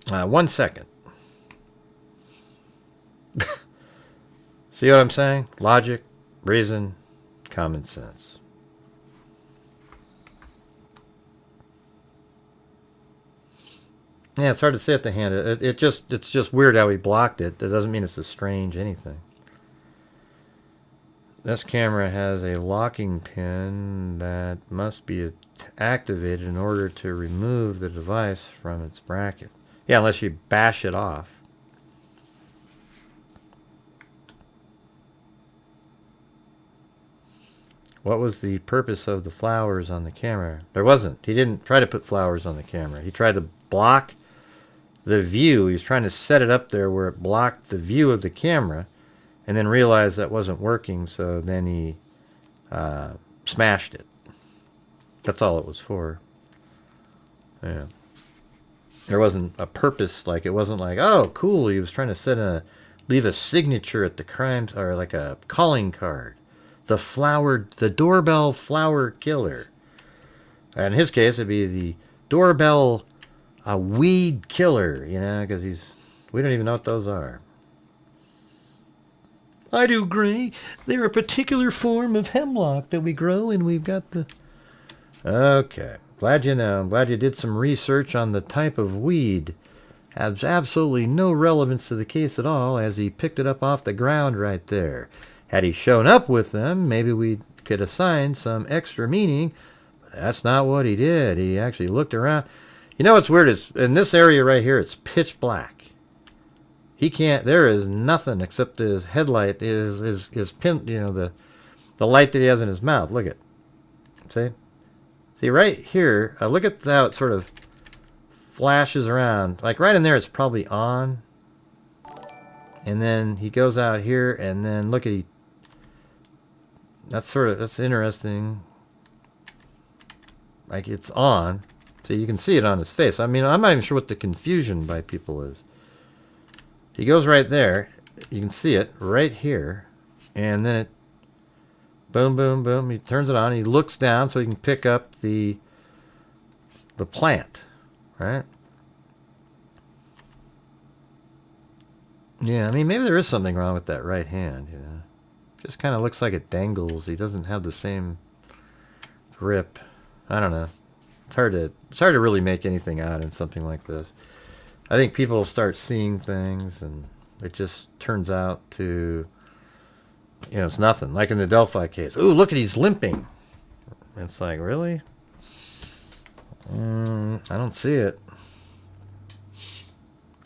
1 second. See what I'm saying? Logic, reason, common sense. Yeah, it's hard to say at the hand. It's just weird how he blocked it. That doesn't mean it's a strange anything. This camera has a locking pin that must be activated in order to remove the device from its bracket. Yeah, unless you bash it off. What was the purpose of the flowers on the camera? There wasn't. He didn't try to put flowers on the camera. He tried to block the view. He was trying to set it up there where it blocked the view of the camera, and then realized that wasn't working, so then he smashed it. That's all it was for. Yeah. There wasn't a purpose, like, it wasn't like, oh, cool, he was trying to leave a signature at the crime, or like a calling card. The doorbell flower killer. In his case, it'd be the doorbell weed killer, you know, because we don't even know what those are. I do, Gray. They're a particular form of hemlock that we grow, and we've got the... Okay. Glad you know. I'm glad you did some research on the type of weed. Has absolutely no relevance to the case at all, as he picked it up off the ground right there. Had he shown up with them, maybe we could assign some extra meaning, but that's not what he did. He actually looked around. You know what's weird is, in this area right here, it's pitch black. He can't, there is nothing except his headlight, his pin, you know, the light that he has in his mouth. Look at, see right here, look at how it sort of flashes around. Like right in there, it's probably on. And then he goes out here, and then look at, that's interesting. Like it's on. So you can see it on his face. I mean, I'm not even sure what the confusion by people is. He goes right there. You can see it right here. And then it, boom, boom, boom. He turns it on. He looks down so he can pick up the plant. Right? Yeah, I mean, maybe there is something wrong with that right hand, you know. Just kind of looks like it dangles. He doesn't have the same grip. I don't know. It's hard to really make anything out in something like this. I think people start seeing things, and it just turns out to, you know, it's nothing. Like in the Delphi case. Ooh, look at, he's limping. It's like, really? I don't see it.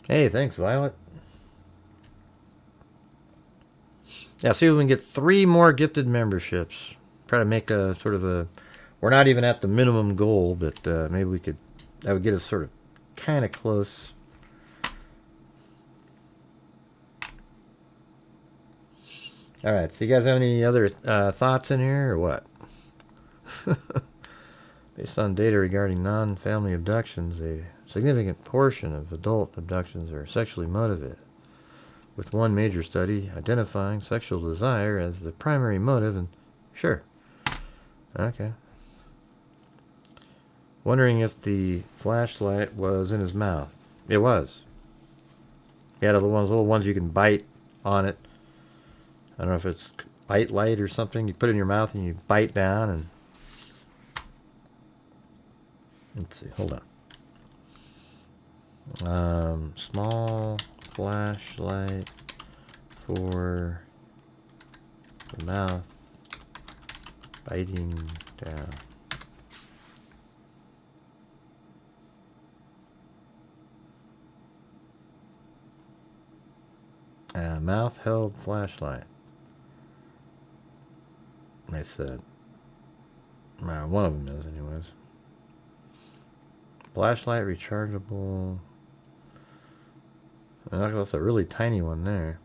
Hey, thanks, Violet. Yeah, see if we can get 3 more gifted memberships. Try to make a sort of a... We're not even at the minimum goal, but maybe we could... That would get us sort of kind of close. Alright, so you guys have any other thoughts in here, or what? Based on data regarding non-family abductions, a significant portion of adult abductions are sexually motivated, with one major study identifying sexual desire as the primary motive. And sure, okay. Wondering if the flashlight was in his mouth. It was. He had little ones you can bite on it. I don't know if it's bite light or something. You put it in your mouth and you bite down, and let's see, hold on. Small flashlight for the mouth, biting down. Mouth held flashlight. I said. One of them is, anyways. Flashlight rechargeable. That's a really tiny one there.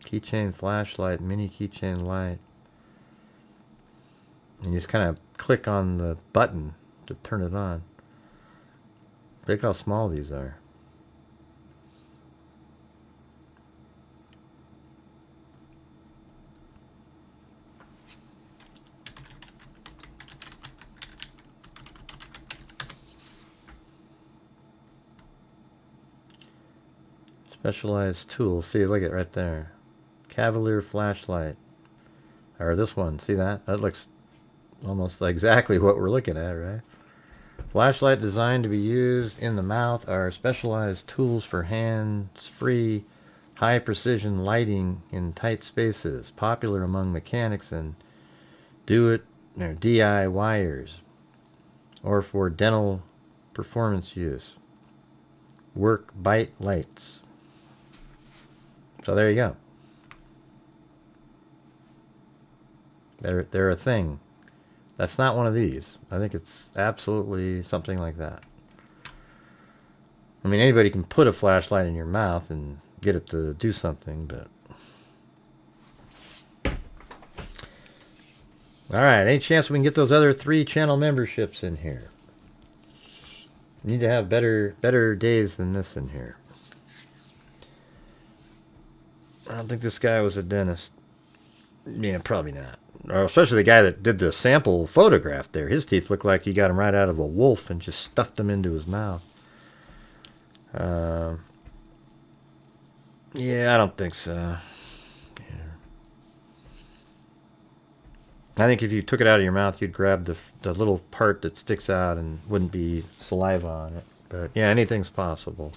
Keychain flashlight, mini keychain light. And you just kind of click on the button to turn it on. Look how small these are. Specialized tools. See, look at it right there. Cavalier flashlight. Or this one. See that? That looks almost exactly what we're looking at, right? Flashlight designed to be used in the mouth are specialized tools for hands-free, high-precision lighting in tight spaces, popular among mechanics and DIYers, or for dental performance use. Work bite lights. So there you go. They're a thing. That's not one of these. I think it's absolutely something like that. I mean, anybody can put a flashlight in your mouth and get it to do something, but... Alright, any chance we can get those other 3 channel memberships in here? Need to have better days than this in here. I don't think this guy was a dentist. Yeah, probably not. Or especially the guy that did the sample photograph there. His teeth look like he got them right out of a wolf and just stuffed them into his mouth. Yeah, I don't think so. Yeah. I think if you took it out of your mouth, you'd grab the little part that sticks out and wouldn't be saliva on it. But yeah, anything's possible.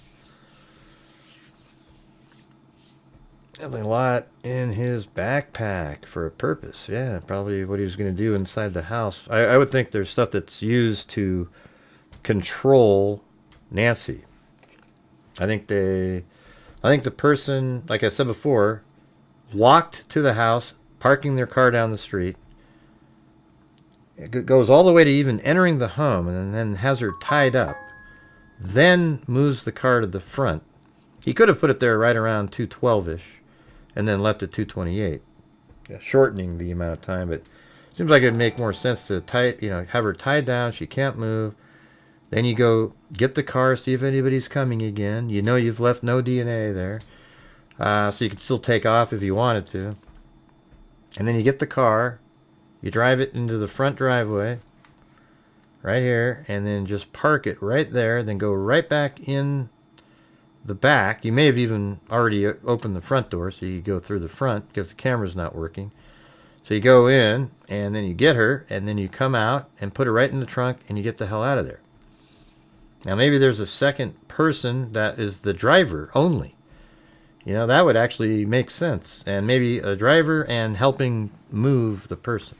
A lot in his backpack for a purpose. Yeah, probably what he was going to do inside the house. I would think there's stuff that's used to control Nancy. I think the person, like I said before, walked to the house, parking their car down the street. It goes all the way to even entering the home and then has her tied up. Then moves the car to the front. He could have put it there right around 2:12-ish. And then left at 2:28, shortening the amount of time. But it seems like it'd make more sense to have her tied down. She can't move. Then you go get the car, see if anybody's coming again. You know you've left no DNA there, so you could still take off if you wanted to. And then you get the car, you drive it into the front driveway, right here, and then just park it right there. Then go right back in the back. You may have even already opened the front door, so you go through the front because the camera's not working. So you go in, and then you get her, and then you come out and put her right in the trunk, and you get the hell out of there. Now maybe there's a second person that is the driver only. You know, that would actually make sense. And maybe a driver and helping move the person.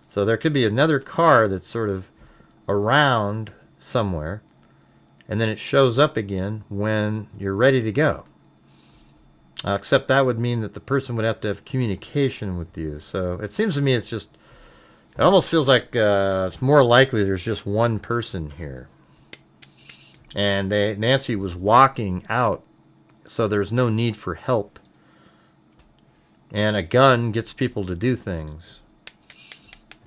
So there could be another car that's sort of around somewhere, and then it shows up again when you're ready to go. Except that would mean that the person would have to have communication with you. So it seems to me it almost feels like it's more likely there's just one person here. And Nancy was walking out, so there's no need for help. And a gun gets people to do things.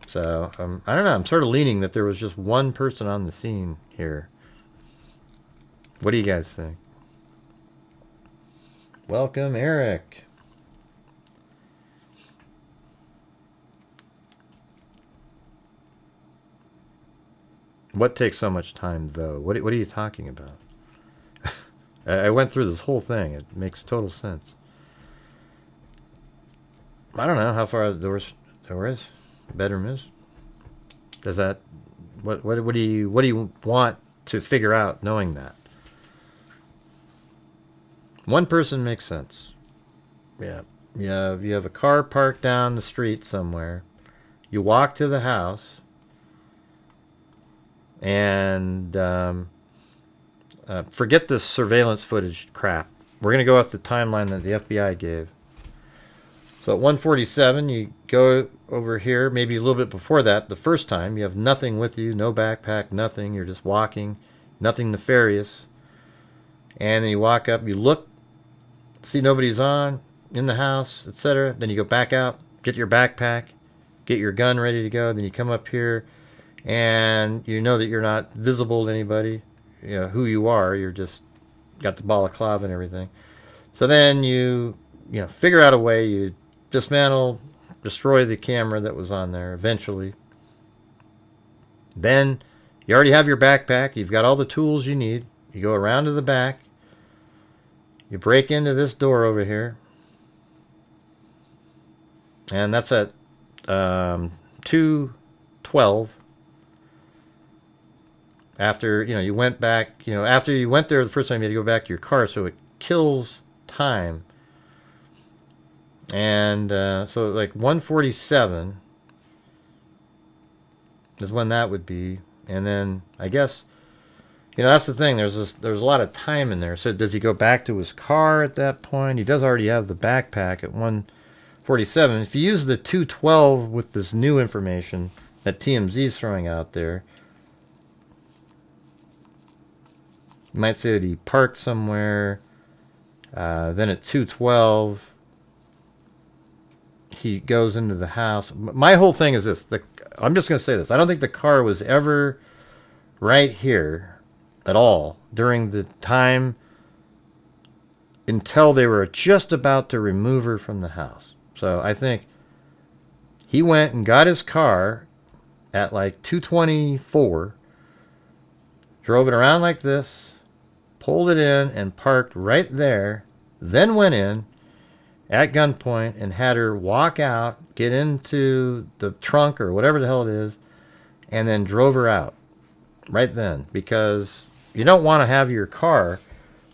So I don't know, I'm sort of leaning that there was just one person on the scene here. What do you guys think? Welcome, Eric. What takes so much time, though? What are you talking about? I went through this whole thing. It makes total sense. I don't know how far the bedroom is. Does that? What do you want to figure out knowing that? One person makes sense. Yeah. You have a car parked down the street somewhere. You walk to the house. And forget this surveillance footage crap. We're going to go off the timeline that the FBI gave. So at 1:47, you go over here, maybe a little bit before that, the first time. You have nothing with you, no backpack, nothing. You're just walking, nothing nefarious. And then you walk up, you look, see nobody's in the house, etc. Then you go back out, get your backpack, get your gun ready to go. Then you come up here, and you know that you're not visible to anybody, you know who you are. You're just got the balaclava and everything. So then you figure out a way. You dismantle, destroy the camera that was on there eventually. Then you already have your backpack. You've got all the tools you need. You go around to the back. You break into this door over here. And that's at 2:12. After, you went back, after you went there the first time, you had to go back to your car, so it kills time. And so like 1:47 is when that would be. And then I guess, that's the thing. There's a lot of time in there. So does he go back to his car at that point? He does already have the backpack at 1:47. If you use the 2:12 with this new information that TMZ is throwing out there, you might say that he parked somewhere. Then at 2:12, he goes into the house. My whole thing is this. I'm just going to say this. I don't think the car was ever right here at all during the time until they were just about to remove her from the house. So I think he went and got his car at like 2:24, drove it around like this, pulled it in and parked right there, then went in at gunpoint and had her walk out, get into the trunk or whatever the hell it is, and then drove her out right then. Because you don't want to have your car,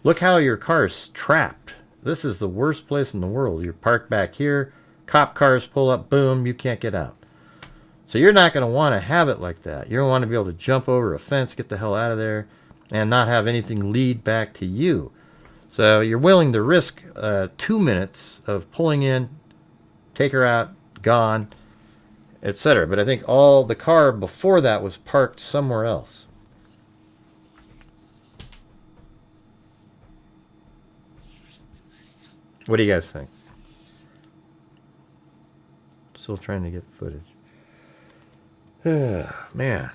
look how your car's trapped. This is the worst place in the world. You're parked back here, cop cars pull up, boom, you can't get out. So you're not going to want to have it like that. You don't want to be able to jump over a fence, get the hell out of there, and not have anything lead back to you. So you're willing to risk 2 minutes of pulling in, take her out, gone, etc. But I think all the car before that was parked somewhere else. What do you guys think? Still trying to get footage. Man,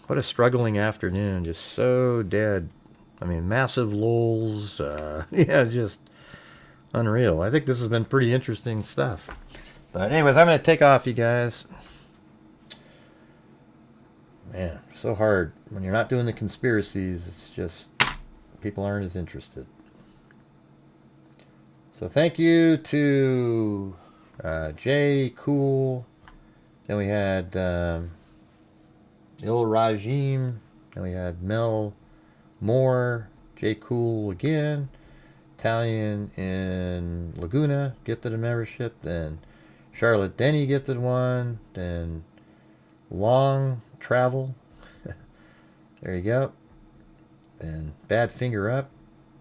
what a struggling afternoon. Just so dead. I mean, massive lulls. Yeah, just unreal. I think this has been pretty interesting stuff. But anyways, I'm going to take off, you guys. Man, so hard. When you're not doing the conspiracies, it's just people aren't as interested. So thank you to Jay Cool. Then we had Il Rajim. Then we had Mel Moore, Jay Cool again, Italian in Laguna gifted a membership, then Charlotte Denny gifted one, then Long Travel, there you go, and Bad Finger Up,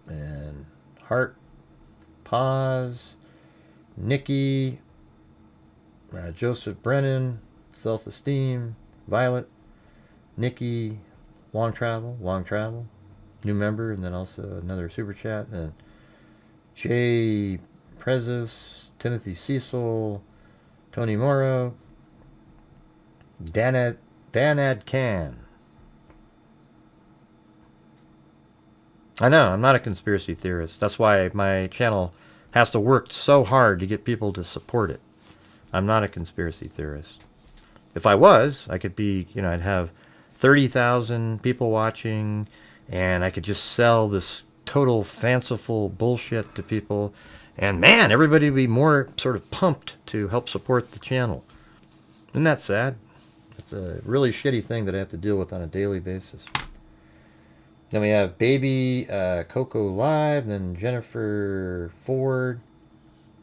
and Heart Pause, Nikki, Joseph Brennan, Self Esteem, Violet, Nikki, Long Travel, new member, and then also another super chat, and Jay Prezos, Timothy Cecil, Tony Morrow, Danad Khan. I know, I'm not a conspiracy theorist. That's why my channel has to work so hard to get people to support it. I'm not a conspiracy theorist. If I was, I could be, I'd have 30,000 people watching, and I could just sell this total fanciful bullshit to people, and man, everybody would be more sort of pumped to help support the channel. Isn't that sad? It's a really shitty thing that I have to deal with on a daily basis. Then we have Baby Coco Live, then Jennifer Ford,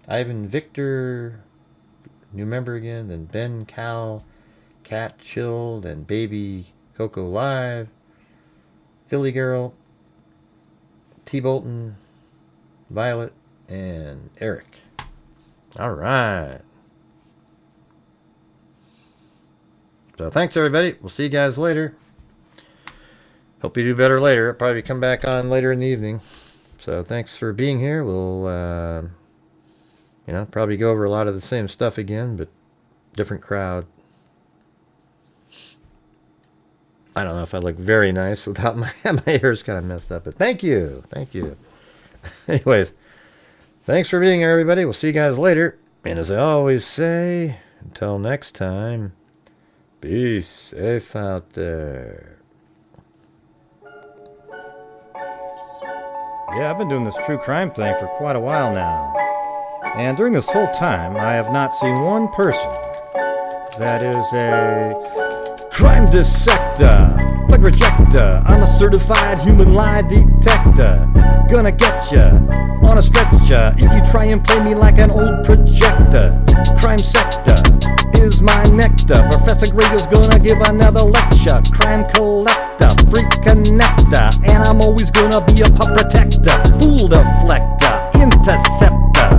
Ivan Victor, new member again, then Ben Cal, Cat Chill, then Baby Coco Live, Philly Girl, T. Bolton, Violet, and Eric. All right. So thanks, everybody. We'll see you guys later. Hope you do better later. I'll probably come back on later in the evening. So thanks for being here. We'll, probably go over a lot of the same stuff again, but different crowd. I don't know if I look very nice without my hair's kind of messed up, but thank you. Thank you. Anyways, thanks for being here, everybody. We'll see you guys later. And as I always say, until next time, be safe out there. Yeah, I've been doing this true crime thing for quite a while now. And during this whole time, I have not seen one person that is a crime dissector, flag rejector. I'm a certified human lie detector. Gonna get ya on a stretcher if you try and play me like an old projector. Crime sector is my nectar. Professor Greg is gonna give another lecture. Crime collector, freak connector, and I'm always gonna be a pup protector. Fool deflector, interceptor,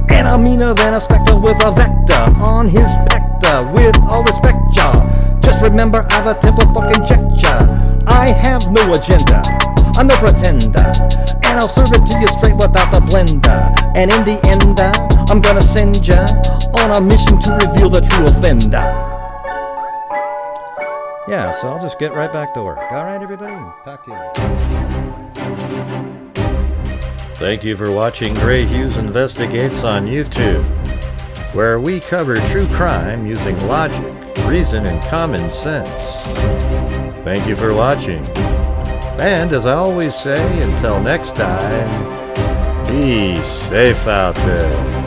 and I'm meaner than a spectre with a vector on his pector. With all respect, y'all, just remember I've a temple fucking check ya. I have no agenda, I'm no pretender, and I'll serve it to you straight without the blender. And in the end, I'm gonna send ya on a mission to reveal the true offender. Yeah, so I'll just get right back to work. All right, everybody? Talk to you later. Thank you for watching Grant Hughes Investigates on YouTube, where we cover true crime using logic, reason, and common sense. Thank you for watching. And as I always say, until next time, be safe out there.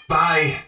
Bye.